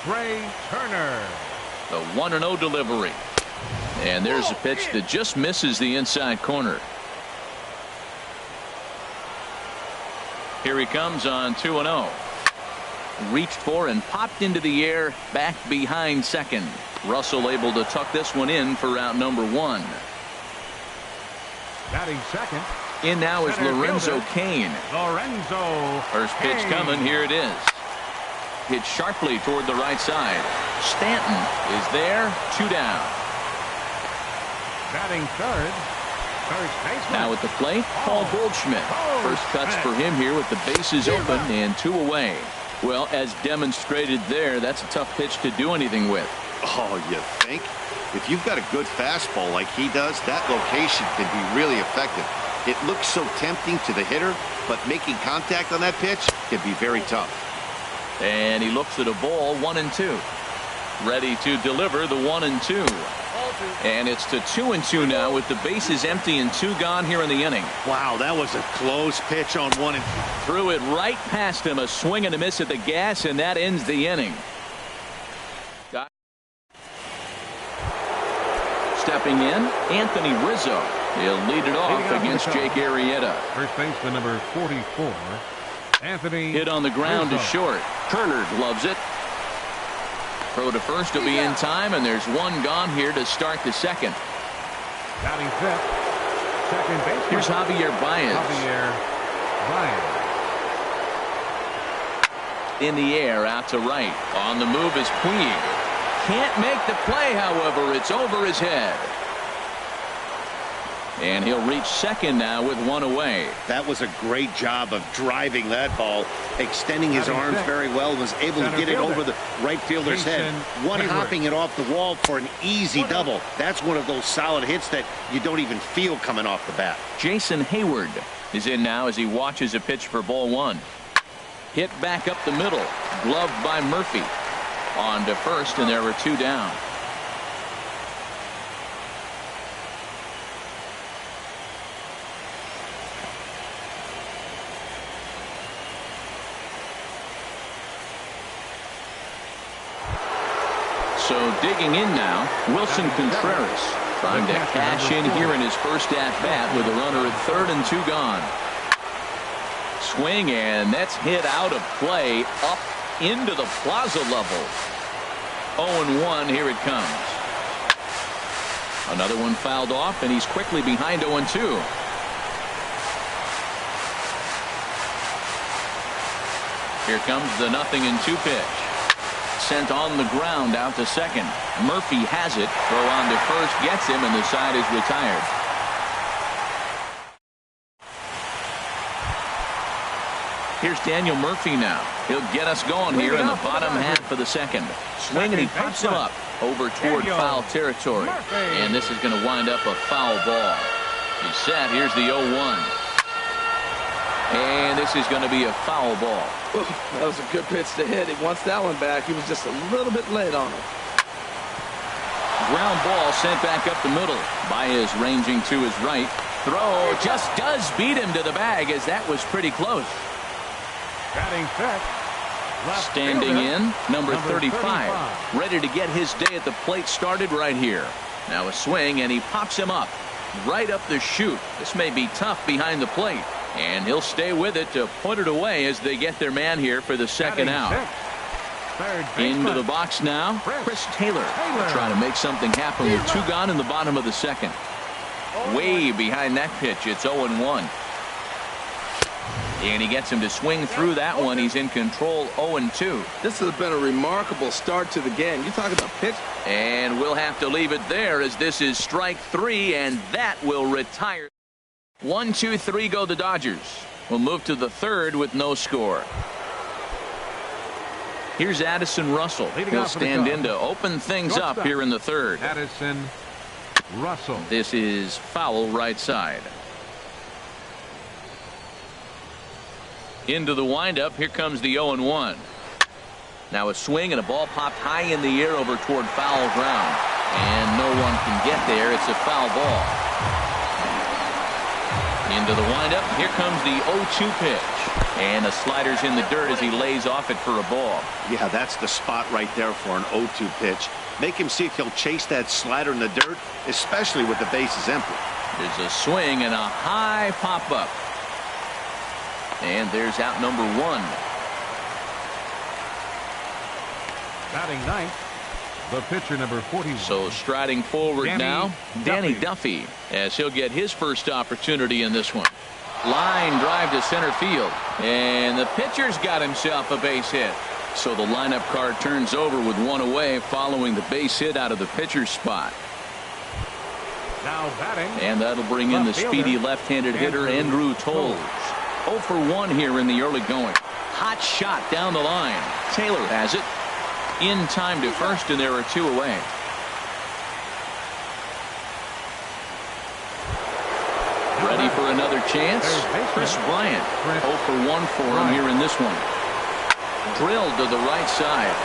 Trey Turner. The 1-0 delivery. And there's a pitch that just misses the inside corner. Here he comes on 2-0. Reached for and popped into the air back behind second. Russell able to tuck this one in for route number 1. Batting second. In now is Lorenzo Cain. Lorenzo. First pitch coming. Here it is. Hit sharply toward the right side. Stanton is there. 2 down. Batting third. First baseman. Now at the plate, Paul Goldschmidt. First cuts for him here with the bases open and 2 away. Well, as demonstrated there, that's a tough pitch to do anything with. Oh, you think? If you've got a good fastball like he does, that location can be really effective. It looks so tempting to the hitter, but making contact on that pitch can be very tough. And he looks at a ball, 1-2. Ready to deliver the 1-2. And it's to 2-2 now with the bases empty and 2 gone here in the inning. Wow, that was a close pitch on 1-2. Threw it right past him, a swing and a miss at the gas, and that ends the inning. Stepping in, Anthony Rizzo. He'll lead it off against Jake Arrieta. First baseman number 44, Anthony. Hit on the ground Rizzo. is short. Turner gloves it. Throw to first will be in time, and there's 1 gone here to start the second. Batting fifth, second baseman. Here's Javier Baez. Javier Baez. In the air, out to right. On the move is Puig. Can't make the play, however. It's over his head. And he'll reach second now with 1 away. That was a great job of driving that ball, extending his arms very well, was able to get it over the right fielder's head. One-hopping it off the wall for an easy double. That's one of those solid hits that you don't even feel coming off the bat. Jason Hayward is in now as he watches a pitch for ball 1. Hit back up the middle. Gloved by Murphy. On to first, and there were 2 down. So digging in now, Wilson Contreras trying to cash in here in his first at-bat with a runner at third and 2 gone. Swing, and that's hit out of play up into the plaza level. 0-1, here it comes. Another one fouled off, and he's quickly behind 0-2. Here comes the 0-2 pitch. Sent on the ground out to second. Murphy has it. Throw on to first, gets him, and the side is retired. Here's Daniel Murphy now. He'll get us going here in the bottom half of the second. Swing, and he pops him up over toward foul territory. And this is going to wind up a foul ball. He's set. Here's the 0-1. And this is going to be a foul ball. Ooh, that was a good pitch to hit. He wants that one back. He was just a little bit late on it. ground ball sent back up the middle. Baez ranging to his right. Throw just does beat him to the bag, as that was pretty close. Batting set. Left Standing fielder, in, number 35. 35. Ready to get his day at the plate started right here. Now a swing, and he pops him up. Right up the chute. This may be tough behind the plate. And he'll stay with it to put it away as they get their man here for the second out. Into the box now, Chris Taylor. Trying to make something happen with 2 gone in the bottom of the second. Way behind that pitch. It's 0-1. And he gets him to swing through that one. He's in control, 0-2. This has been a remarkable start to the game. You talk about pitch. And we'll have to leave it there, as this is strike 3, and that will retire. 1, 2, 3 go the Dodgers. We'll move to the third with no score. Here's Addison Russell. He'll stand in to open things up here in the third. Addison Russell. This is foul right side. Into the windup. Here comes the 0-1. Now a swing, and a ball popped high in the air over toward foul ground. And no one can get there. It's a foul ball. Into the windup. Here comes the 0-2 pitch. And the slider's in the dirt as he lays off it for a ball. Yeah, that's the spot right there for an 0-2 pitch. Make him see if he'll chase that slider in the dirt, especially with the bases empty. There's a swing and a high pop up. And there's out number 1. Batting ninth, the pitcher, number 41. So striding forward now, Danny Duffy, as he'll get his first opportunity in this one. Line drive to center field, and the pitcher's got himself a base hit. So the lineup card turns over with 1 away following the base hit out of the pitcher's spot. Now batting. And that'll bring in the speedy left-handed hitter Andrew Toles. 0 for 1 here in the early going. Hot shot down the line. Taylor has it. In time to first, and there are 2 away. Ready for another chance? Chris Bryant. 0 for 1 for him here in this one. Drilled to the right side.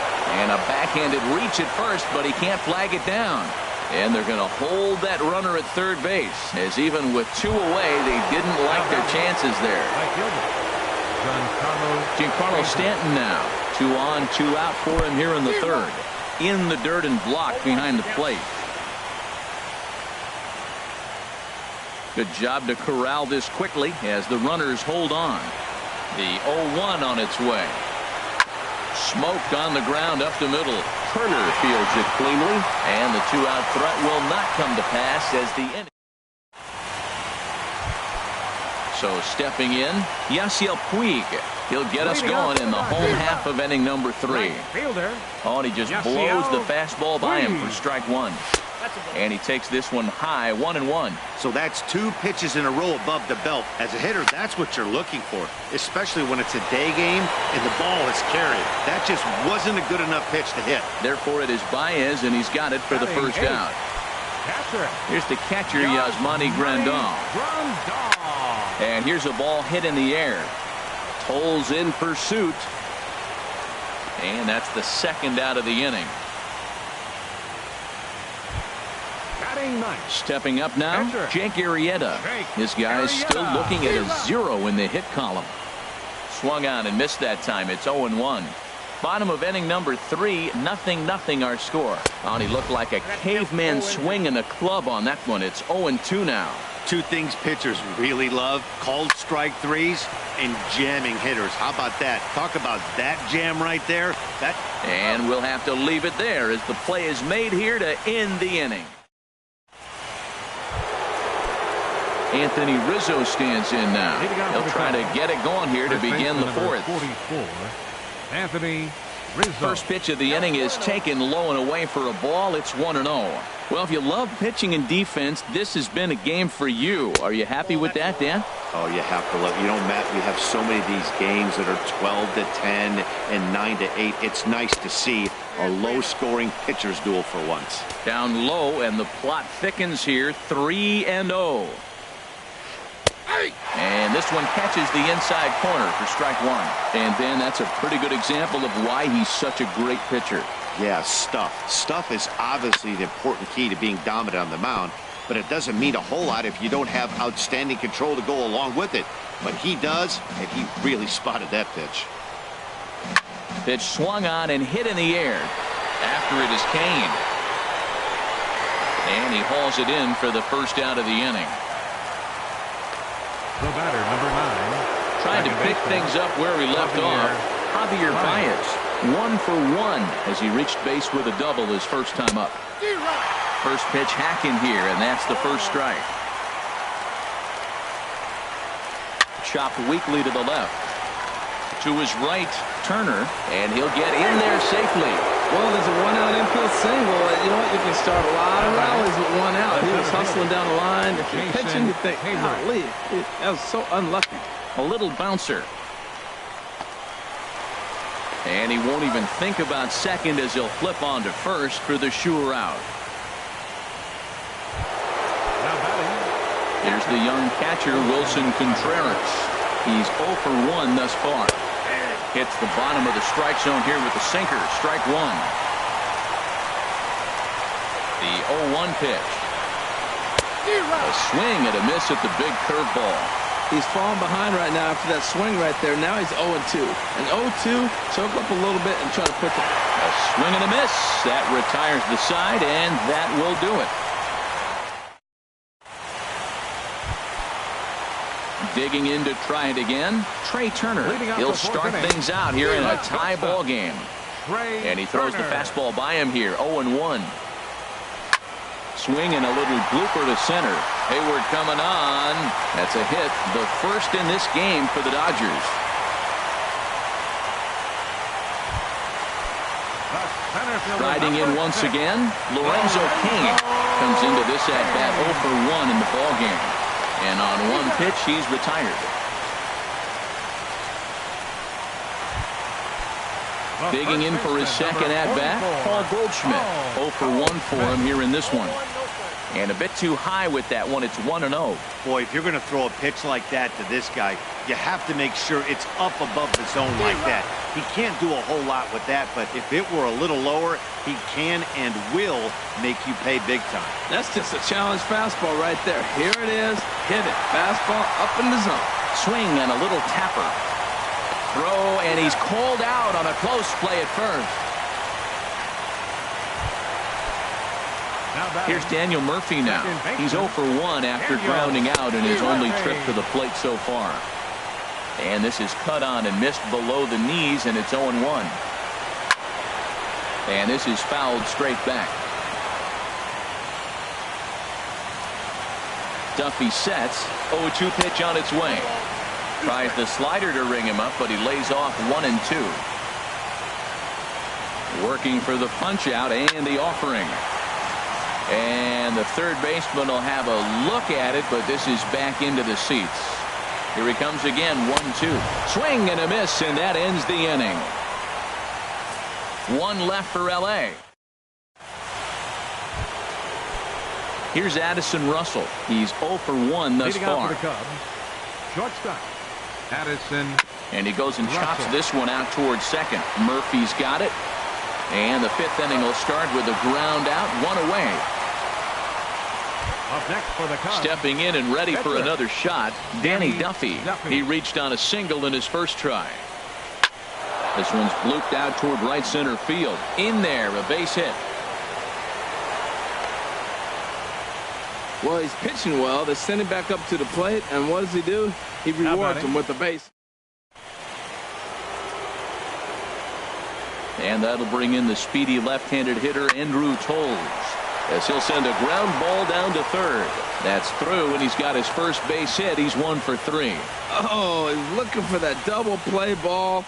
And a backhanded reach at first, but he can't flag it down. And they're going to hold that runner at third base, as even with 2 away, they didn't like their chances there. Giancarlo Stanton now. 2 on, 2 out for him here in the third. In the dirt and blocked behind the plate. Good job to corral this quickly as the runners hold on. The 0-1 on its way. Smoked on the ground up the middle. Turner fields it cleanly, and the 2-out threat will not come to pass as the inning. So stepping in, Yasiel Puig. He'll get us going in the home half of inning number 3. Oh, and he just blows the fastball by him for strike 1. And he takes this one high, 1-1. So that's 2 pitches in a row above the belt. As a hitter, that's what you're looking for, especially when it's a day game and the ball is carried. That just wasn't a good enough pitch to hit. Therefore, it is Baez, and he's got it for the first out. Here's the catcher, Yasmani Grandal. And here's a ball hit in the air. Toles in pursuit. And that's the second out of the inning. Stepping up now, Jake Arrieta. This guy's still looking at a 0 in the hit column. Swung on and missed that time. It's 0-1. Bottom of inning number 3, 0-0 our score. Oh, and he looked like a caveman swinging a club on that one. It's 0-2 now. 2 things pitchers really love: called strike 3s and jamming hitters. How about that? Talk about that jam right there. And we'll have to leave it there as the play is made here to end the inning. Anthony Rizzo stands in now. He'll try to get it going here to begin the 4th. 44, Anthony Rizzo. First pitch of the inning is taken low and away for a ball. It's 1-0. Well, if you love pitching and defense, this has been a game for you. Are you happy with that, Dan? Oh, you have to love. You know, Matt, we have so many of these games that are 12-10 and 9-8. It's nice to see a low-scoring pitcher's duel for once. Down low, and the plot thickens here. 3-0. And this one catches the inside corner for strike 1. And Ben, that's a pretty good example of why he's such a great pitcher. Yeah, stuff. Stuff is obviously the important key to being dominant on the mound, but it doesn't mean a whole lot if you don't have outstanding control to go along with it. But he does, and he really spotted that pitch. Pitch swung on and hit in the air. After it is Kane. And he hauls it in for the first out of the inning. The batter, number 9. Trying to pick things up where he left off. Javier Baez, 1 for 1 as he reached base with a double his first time up. First pitch hacking here, and that's the first strike. Chopped weakly to the left. To his right, Turner, and he'll get in there safely. Well, there's a one-out infield single. You know what? You can start a lot of rallies with one out. He was hustling down the line. If you're pitching, you think, golly, that was so unlucky. A little bouncer. And he won't even think about second as he'll flip on to first for the sure out. Here's the young catcher, Wilson Contreras. He's 0 for 1 thus far. Hits the bottom of the strike zone here with the sinker. Strike 1. The 0-1 pitch. A swing and a miss at the big curveball. He's falling behind right now after that swing right there. Now he's 0-2. And 0-2, choke up a little bit and try to put the... A swing and a miss. That retires the side, and that will do it. Digging in to try it again, Trey Turner. He'll start things out here in a tie ball game. And he throws the fastball by him here, 0-1. Swing and a little blooper to center. Hayward coming on. That's a hit, the first in this game for the Dodgers. Riding in once again, Lorenzo Cain comes into this at-bat 0 for 1 in the ball game. And on one pitch, he's retired. Digging in for his second at-bat, Paul Goldschmidt. 0 for 1 for him here in this one. And a bit too high with that one. It's 1-0. Boy, if you're going to throw a pitch like that to this guy, you have to make sure it's up above the zone like that. He can't do a whole lot with that, but if it were a little lower, he can and will make you pay big time. That's just a challenge fastball right there. Here it is. Hit it. Fastball up in the zone. Swing and a little tapper. Throw, and he's called out on a close play at first. Here's Daniel Murphy now. He's 0 for 1 after grounding out in his only trip to the plate so far. And this is cut on and missed below the knees, and it's 0-1. And this is fouled straight back. Duffy sets. 0-2 pitch on its way. Tries the slider to ring him up, but he lays off 1-2. Working for the punch out and the offering. And the third baseman will have a look at it, but this is back into the seats. Here he comes again, 1-2. Swing and a miss, and that ends the inning. One left for L.A. Here's Addison Russell. He's 0 for 1 thus far. For the Cubs, shortstop, Addison. And he goes and chops this one out towards second. Murphy's got it. And the fifth inning will start with a ground out, one away. Up next for the Cubs, stepping in and ready for another shot, Danny Duffy. He reached on a single in his first try. This one's blooped out toward right center field. In there, a base hit. Well, he's pitching well. They send him back up to the plate, and what does he do? He rewards him with the base. And that'll bring in the speedy left-handed hitter Andrew Toles, as he'll send a ground ball down to third. That's through, and he's got his first base hit. He's 1 for 3. Oh, he's looking for that double play ball.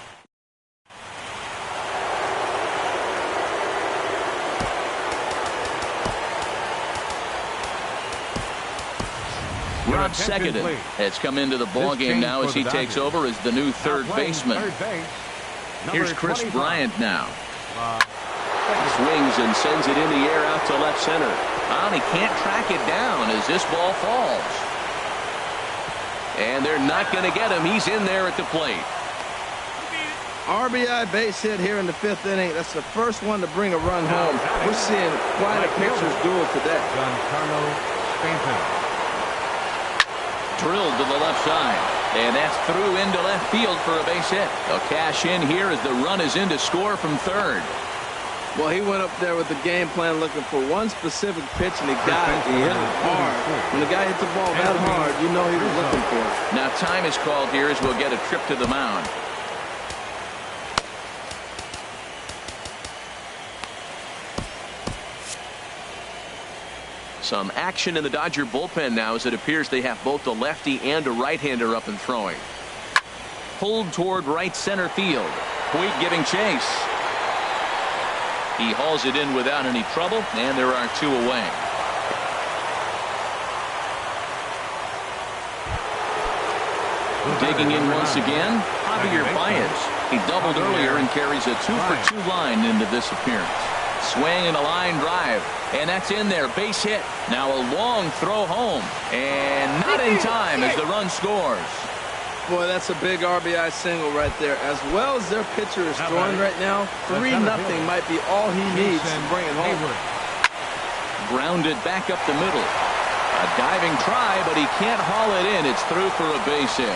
Rob Seconded has come into the ball game now as he takes over as the new third baseman. Here's Chris Bryant now. Swings and sends it in the air out to left center. And he can't track it down as this ball falls. And they're not going to get him. He's in there at the plate. RBI base hit here in the 5th inning. That's the first one to bring a run home. We're seeing quite a pitcher's duel today. Drilled to the left side. And that's through into left field for a base hit. They'll cash in here as the run is in to score from third. Well, he went up there with the game plan looking for one specific pitch, and he got it. He hit it hard. When the guy hits the ball that hard, you know he was looking for it. Now time is called here as we'll get a trip to the mound. Some action in the Dodger bullpen now as it appears they have both a lefty and a right-hander up and throwing. Pulled toward right center field. Puig giving chase. He hauls it in without any trouble, and there are 2 away. Digging in once again, Javier Baez. He doubled earlier and carries a 2-for-2 line into this appearance. Swing and a line drive, and that's in there. Base hit. Now a long throw home, and not in time as the run scores. Boy, that's a big RBI single right there. As well as their pitcher is throwing right now, 3-0 might be all he needs to bring it home. Grounded back up the middle. A diving try, but he can't haul it in. It's through for a base hit.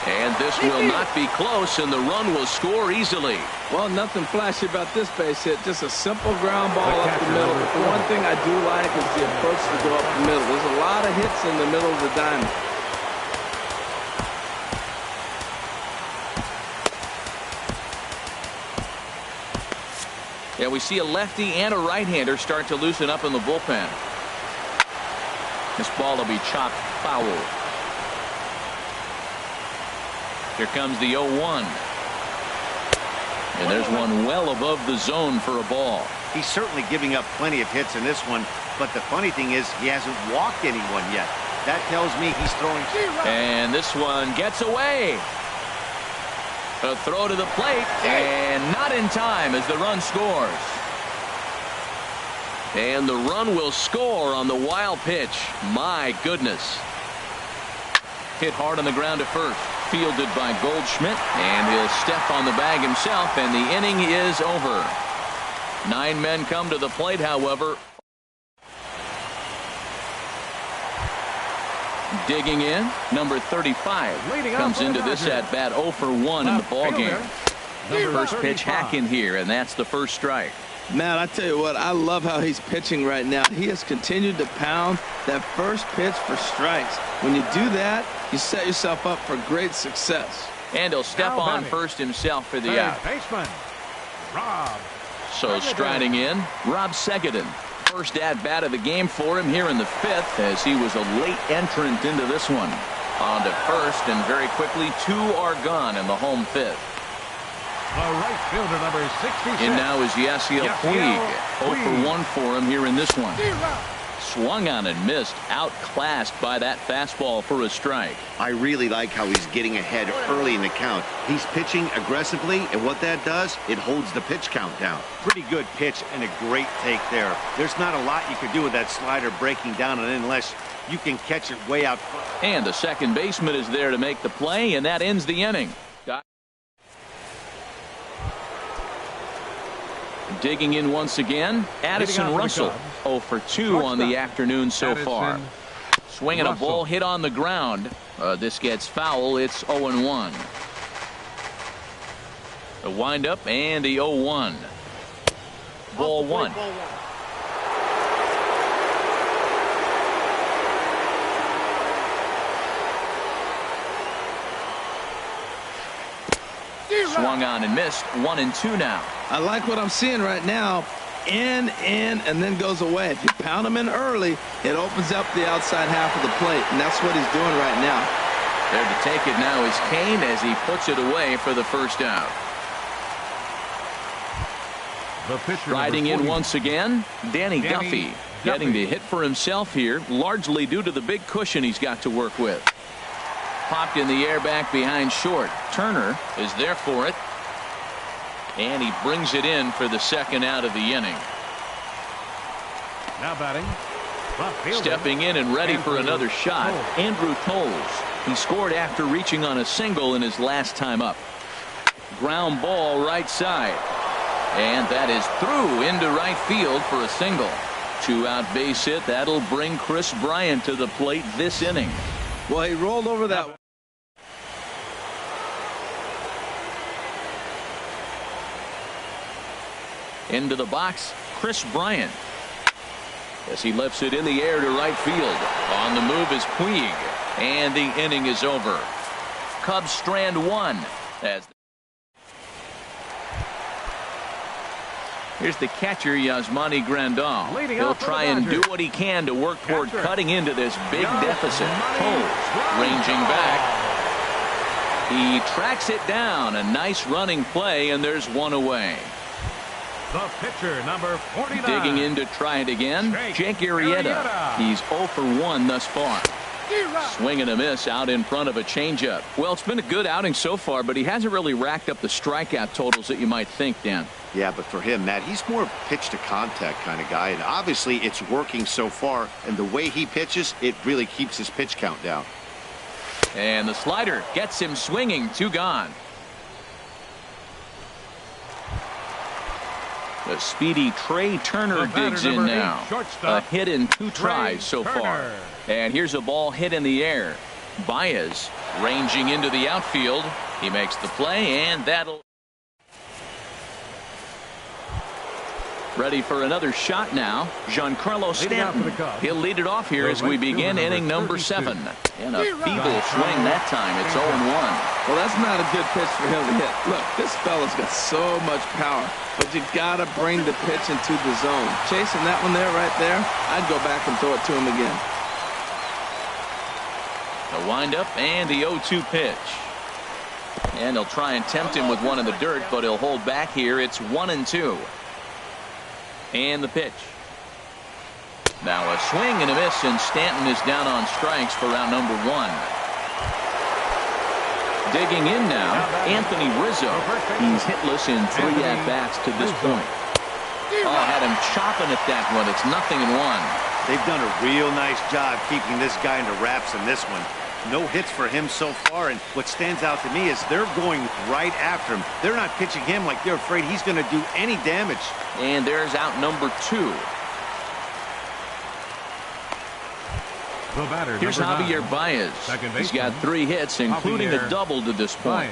And this will not be close, and the run will score easily. Well, nothing flashy about this base hit. Just a simple ground ball up the middle. But the one thing I do like is the approach to go up the middle. There's a lot of hits in the middle of the diamond. Yeah, we see a lefty and a right-hander start to loosen up in the bullpen. This ball will be chopped foul. Here comes the 0-1. And there's one well above the zone for a ball. He's certainly giving up plenty of hits in this one, but the funny thing is he hasn't walked anyone yet. That tells me he's throwing. And this one gets away. A throw to the plate, and not in time as the run scores. And the run will score on the wild pitch. My goodness. Hit hard on the ground to first. Fielded by Goldschmidt, and he'll step on the bag himself, and the inning is over. 9 men come to the plate, however. Digging in, number 35 comes into this at bat 0 for 1 in the ball game. First pitch hack in here, and that's the first strike. Man, I tell you what, I love how he's pitching right now. He has continued to pound that first pitch for strikes. When you do that, you set yourself up for great success. And he'll step on first himself for the out. Baseman, Rob. So striding in, Rob Segedin. First at-bat of the game for him here in the 5th as he was a late entrant into this one. On to first, and very quickly 2 are gone in the home 5th. The right fielder, number 66. In now is Yasiel Puig. 0 for 1 for him here in this one. Swung on and missed, outclassed by that fastball for a strike. I really like how he's getting ahead early in the count. He's pitching aggressively, and what that does, it holds the pitch count down. Pretty good pitch and a great take there. There's not a lot you can do with that slider breaking down and unless you can catch it way out front. And the second baseman is there to make the play, and that ends the inning. Digging in once again, Addison Russell. 0 for 2 on the afternoon so far. Swinging a ball hit on the ground. This gets foul. It's 0-1. The windup and the 0-1. Ball 1. Swung on and missed. 1-2 now. I like what I'm seeing right now. In, and then goes away. If you pound him in early, it opens up the outside half of the plate, and that's what he's doing right now. There to take it now is Kane as he puts it away for the first out. Riding in once again, Danny Duffy getting the hit for himself here, largely due to the big cushion he's got to work with. Popped in the air back behind short. Turner is there for it. And he brings it in for the second out of the inning. Now batting. Stepping in and ready for another shot, Andrew Toles. He scored after reaching on a single in his last time up. Ground ball right side. And that is through into right field for a single. 2-out base hit. That'll bring Kris Bryant to the plate this inning. Well, he rolled over that. Into the box, Kris Bryant. As he lifts it in the air to right field. On the move is Puig. And the inning is over. Cubs strand one. Here's the catcher, Yasmani Grandal. He'll try and do what he can to work toward cutting into this big deficit. Pose, ranging back. He tracks it down. A nice running play, and there's one away. The pitcher, number 49. Digging in to try it again, Jake Arrieta. He's 0 for 1 thus far. Swing and a miss out in front of a changeup. Well, it's been a good outing so far, but he hasn't really racked up the strikeout totals that you might think, Dan. Yeah, but for him, Matt, he's more pitch to contact kind of guy, and obviously it's working so far, and the way he pitches, it really keeps his pitch count down. And the slider gets him swinging. 2 gone. The speedy Trey Turner digs in now. A hit in 2 tries so far. And here's a ball hit in the air. Baez ranging into the outfield. He makes the play, and that'll. Ready for another shot now. Giancarlo Stanton. He'll lead it off here as we begin inning number 7. And a feeble swing that time. It's 0-1. Well, that's not a good pitch for him to hit. Look, this fella's got so much power, but you got to bring the pitch into the zone. Chasing that one there, right there, I'd go back and throw it to him again. The windup and the 0-2 pitch. And they'll try and tempt him with one in the dirt, but he'll hold back here. It's 1-2. And the pitch. Now a swing and a miss, and Stanton is down on strikes for round number 1. Digging in now, Anthony Rizzo. He's hitless in 3 at-bats to this point. Oh, had him chopping at that one. It's 0-1. They've done a real nice job keeping this guy into wraps in this one. No hits for him so far, and what stands out to me is they're going right after him. They're not pitching him like they're afraid he's going to do any damage. And there's out number 2. Here's Javier Baez. He's got 3 hits, including a double to this point.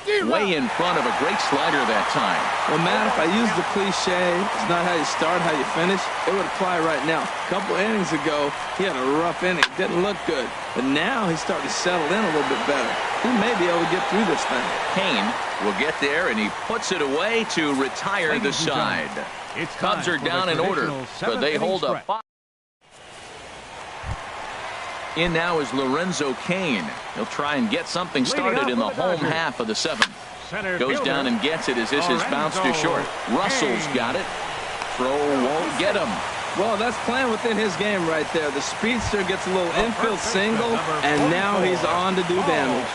Way in front of a great slider that time. Well, Matt, if I use the cliche, it's not how you start, how you finish, it would apply right now. A couple innings ago, he had a rough inning. Didn't look good. But now he's starting to settle in a little bit better. He may be able to get through this thing. Kane will get there, and he puts it away to retire the side. Cubs are down in order, but they hold a 5. In now is Lorenzo Kane. He'll try and get something started in the home half of the 7th. Goes down and gets it as this is bounced to short. Russell's got it. Throw won't get him. Well, that's playing within his game right there. The speedster gets a little infield single, and now he's on to do damage.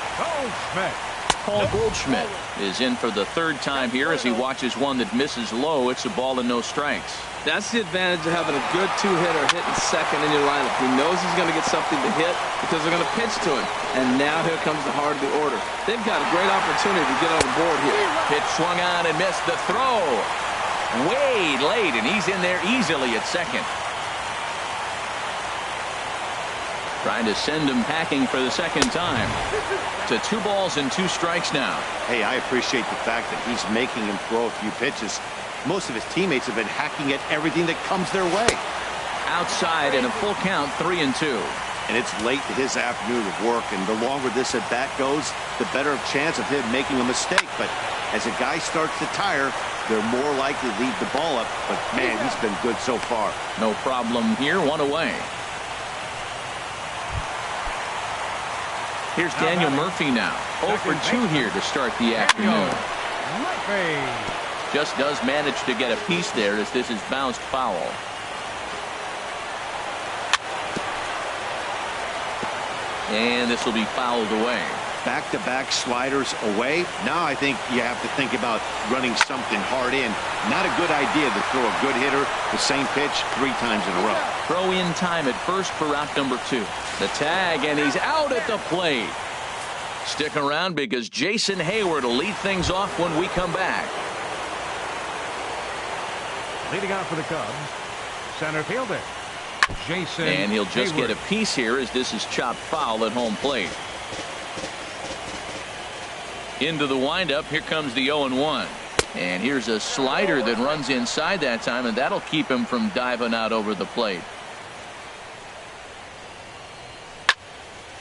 Paul Goldschmidt is in for the 3rd time here as he watches one that misses low. It's a ball and no strikes. That's the advantage of having a good 2-hitter hitting second in your lineup. He knows he's going to get something to hit because they're going to pitch to him. And now here comes the heart of the order. They've got a great opportunity to get on the board here. Pitch swung on and missed the throw. Way late, and he's in there easily at second. Trying to send him packing for the 2nd time. To 2 balls and 2 strikes now. Hey, I appreciate the fact that he's making him throw a few pitches. Most of his teammates have been hacking at everything that comes their way. Outside and a full count, 3-2. And it's late in his afternoon of work, and the longer this at bat goes, the better chance of him making a mistake. But as a guy starts to tire, they're more likely to leave the ball up. But man, he's been good so far. No problem here, 1 away. Here's Daniel Murphy now. 0 for 2 here to start the afternoon. Just does manage to get a piece there as this is bounced foul. And this will be fouled away. Back-to-back sliders away. Now I think you have to think about running something hard in. Not a good idea to throw a good hitter the same pitch 3 times in a row. Throw in time at first for out number 2. The tag, and he's out at the plate. Stick around because Jason Hayward will lead things off when we come back. Leading out for the Cubs, center fielder Jason And he'll just Hayward. get a piece here as this is chopped foul at home plate. Into the windup. Here comes the 0-1. And here's a slider that runs inside that time, and that'll keep him from diving out over the plate.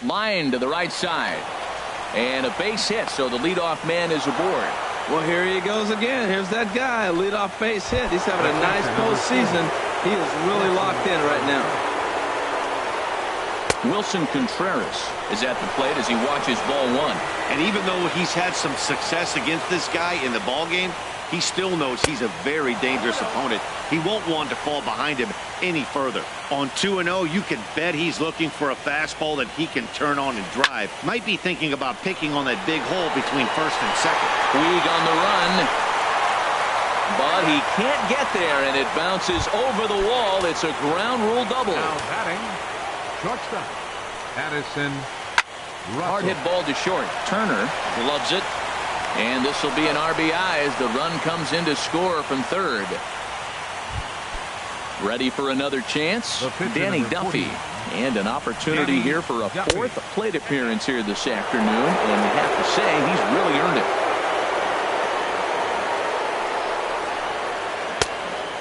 Line to the right side. And a base hit, so the leadoff man is aboard. Well, here he goes again. Here's that guy, a leadoff base hit. He's having a nice postseason. He is really locked in right now. Wilson Contreras is at the plate as he watches ball one. And even though he's had some success against this guy in the ball game, he still knows he's a very dangerous opponent. He won't want to fall behind him any further. On 2-0, you can bet he's looking for a fastball that he can turn on and drive. Might be thinking about picking on that big hole between first and second. Puig on the run. But he can't get there, and it bounces over the wall. It's a ground rule double. Now batting, shortstop Addison Russell. Hard hit ball to short. Turner gloves it. And this will be an RBI as the run comes in to score from third. Ready for another chance? Danny Duffy. And an opportunity here for a fourth plate appearance here this afternoon. And you have to say he's really earned it.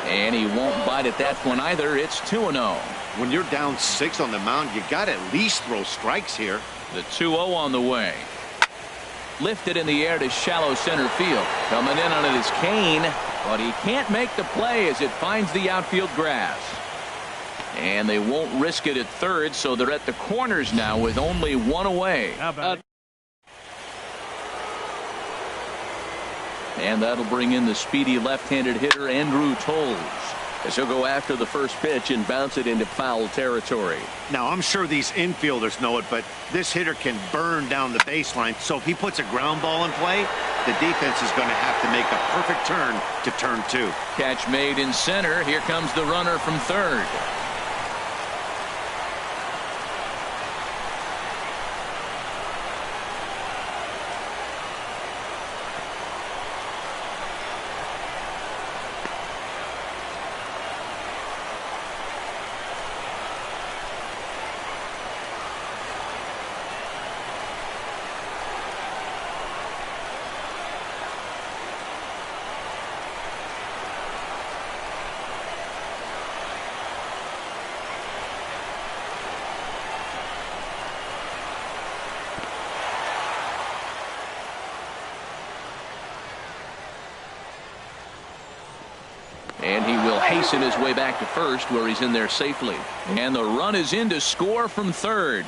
And he won't bite at that one either. It's 2-0. When you're down 6 on the mound, you got to at least throw strikes here. The 2-0 on the way. Lifted in the air to shallow center field. Coming in on it is Kane, but he can't make the play as it finds the outfield grass. And they won't risk it at third, so they're at the corners now with only one away. And that'll bring in the speedy left-handed hitter Andrew Toles, as he'll go after the first pitch and bounce it into foul territory. Now, I'm sure these infielders know it, but this hitter can burn down the baseline. So if he puts a ground ball in play, the defense is going to have to make a perfect turn to turn 2. Catch made in center. Here comes the runner from third. And he will hasten his way back to first, where he's in there safely. And the run is in to score from third.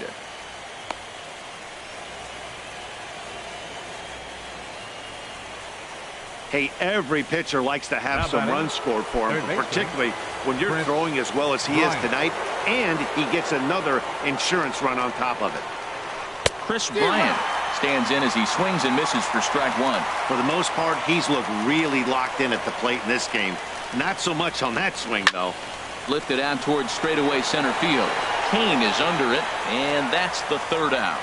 Hey, every pitcher likes to have some runs scored for him, particularly when you're throwing as well as he is tonight, and he gets another insurance run on top of it. Chris Bryant stands in as he swings and misses for strike one. For the most part, he's looked really locked in at the plate in this game. Not so much on that swing, though. Lifted out towards straightaway center field. Kane is under it, and that's the third out.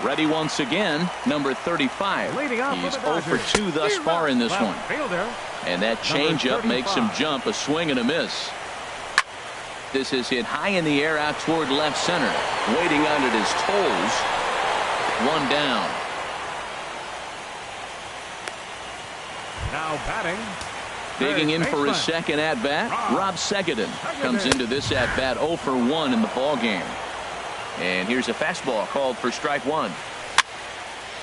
Ready once again, number 35. He's 0 for 2 thus far in this one. And that changeup makes him jump, a swing and a miss. This is hit high in the air out toward left center. Waiting on it is Toles. One down. Now batting. Digging in for his second at-bat, Rob Seguin comes into this at-bat 0 for 1 in the ball game. And here's a fastball called for strike one.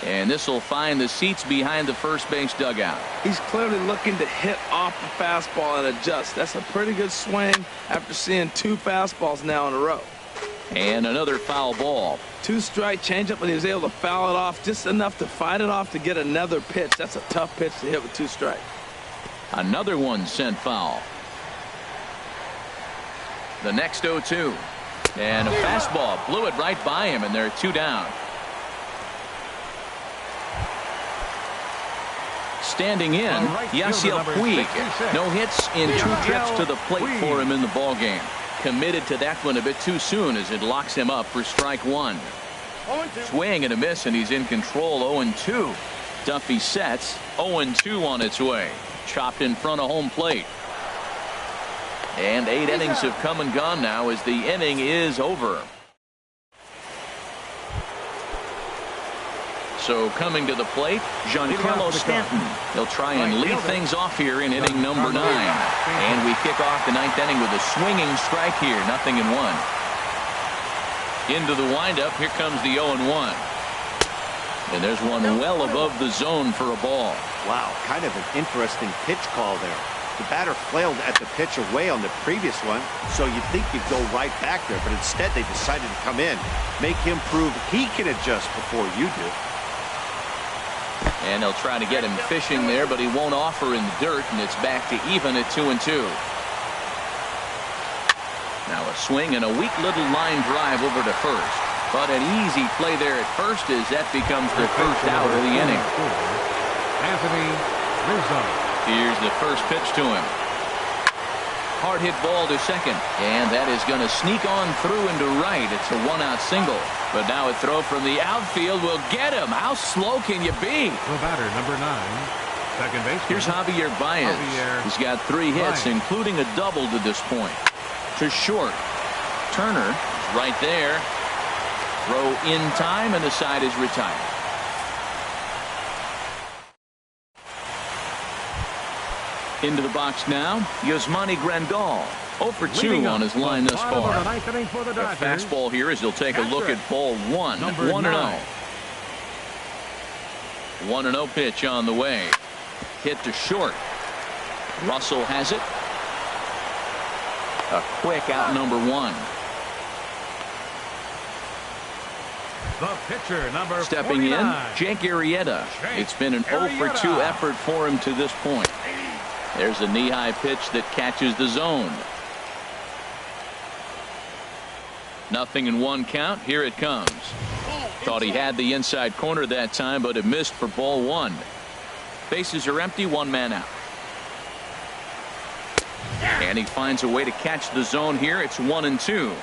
And this will find the seats behind the first base dugout. He's clearly looking to hit off the fastball and adjust. That's a pretty good swing after seeing 2 fastballs now in a row. And another foul ball. 2-strike changeup, and he was able to foul it off just enough to fight it off to get another pitch. That's a tough pitch to hit with 2 strikes. Another one sent foul. The next 0-2. And a fastball blew it right by him, and they're 2 down. Standing in, Yasiel Puig. No hits in 2 trips to the plate for him in the ball game. committed to that one a bit too soon as it locks him up for strike one. Swing and a miss, and he's in control. 0-2. Duffy sets. 0-2 on its way. Chopped in front of home plate. And 8 innings have come and gone now as the inning is over. So coming to the plate, Giancarlo Stanton. He'll try and lead things off here in inning number 9. And we kick off the 9th inning with a swinging strike here. 0-1. Into the windup. Here comes the 0-1. And there's one well above the zone for a ball. Wow, kind of an interesting pitch call there. The batter flailed at the pitch away on the previous one, so you'd think you'd go right back there, but instead they decided to come in, make him prove he can adjust before you do. And they'll try to get him fishing there, but he won't offer in the dirt, and it's back to even at 2-2. Now a swing and a weak little line drive over to first. But an easy play there at first as that becomes the first out of the inning. Anthony Rizzo. Here's the first pitch to him. Hard hit ball to second, and that is going to sneak on through into right. It's a 1-out single. But now a throw from the outfield will get him. How slow can you be? The batter, number 9, second baseman. Here's Javier Baez. He's got 3 hits, including a double to this point. To short. Turner is right there. Throw in time, and the side is retired. Into the box now, Yasmani Grandal. 0 for 2 on his line thus far. The fastball here as he'll take a look at ball 1. 1-0. 1-0 pitch on the way. Hit to short. Russell has it. A quick out number 1. The pitcher, number Stepping 49. in, Jake Arrieta. It's been an 0 for 2 effort for him to this point. There's a knee-high pitch that catches the zone. 0-1 count. Here it comes. Thought he had the inside corner that time, but it missed for ball 1. Bases are empty, 1 man out. And he finds a way to catch the zone here. It's 1-2.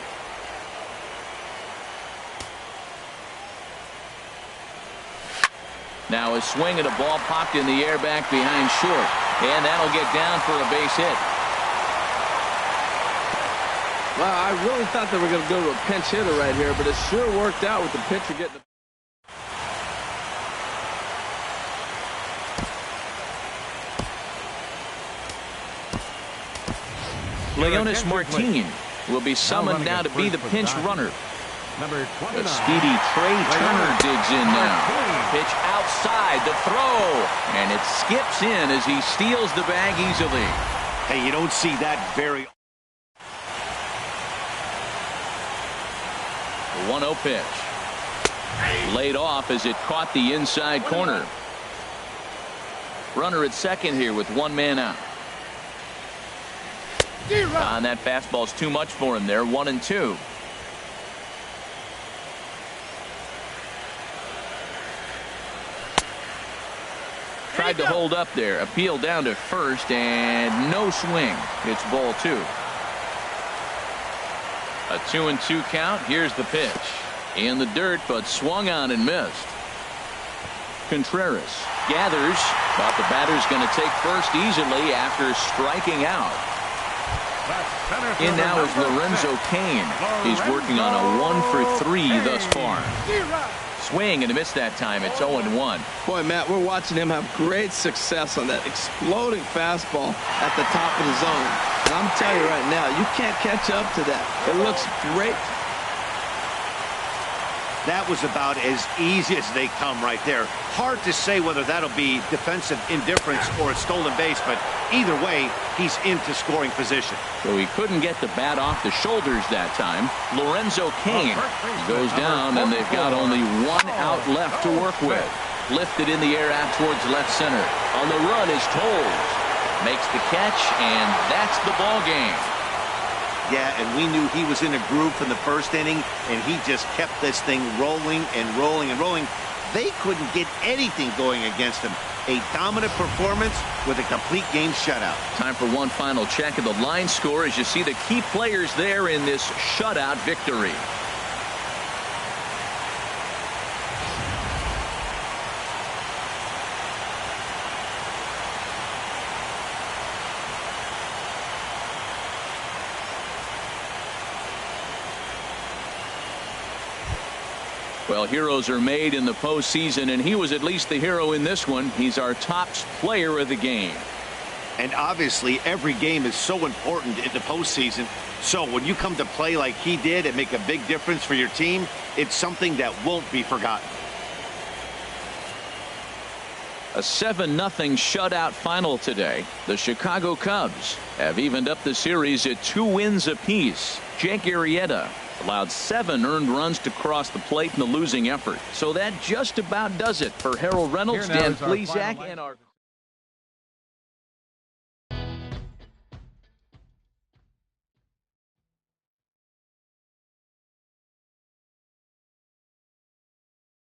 Now a swing and a ball popped in the air back behind short. And that'll get down for a base hit. Well, I really thought they were going to go to a pinch hitter right here, but it sure worked out with the pitcher getting Leonis Martin will be summoned now to be the pinch runner. Number 29. The speedy Trey Turner digs in now. Pitch outside, the throw, and it skips in as he steals the bag easily. Hey, you don't see that very. The 1-0 pitch. Laid off as it caught the inside corner. Runner at second here with 1 man out. And that fastball's too much for him there. 1-2. Tried to hold up there. Appeal down to first, and no swing. It's ball 2. A 2-2 count. Here's the pitch. In the dirt, but swung on and missed. Contreras gathers, but the batter's going to take first easily after striking out. In now is Lorenzo Cain. He's working on a 1 for 3 thus far. Swing and a miss that time. It's 0-1. Boy, Matt, we're watching him have great success on that exploding fastball at the top of the zone. And I'm telling you right now, you can't catch up to that. It looks great. That was about as easy as they come right there. Hard to say whether that'll be defensive indifference or a stolen base, but either way, he's into scoring position. So he couldn't get the bat off the shoulders that time. Lorenzo Cain goes down, and they've got only 1 out left to work with. Lifted in the air out towards left center. On the run is Tolles. Makes the catch, and that's the ball game. Yeah, and we knew he was in a groove from the first inning, and he just kept this thing rolling and rolling and rolling. They couldn't get anything going against him. A dominant performance with a complete game shutout. Time for one final check of the line score as you see the key players there in this shutout victory. Well, heroes are made in the postseason, and he was at least the hero in this one. He's our top player of the game. And obviously, every game is so important in the postseason. So when you come to play like he did and make a big difference for your team, it's something that won't be forgotten. A 7-0 shutout final today. The Chicago Cubs have evened up the series at 2 wins apiece. Jake Arrieta allowed 7 earned runs to cross the plate in the losing effort. So that just about does it for Harold Reynolds, Dan Plesac, and our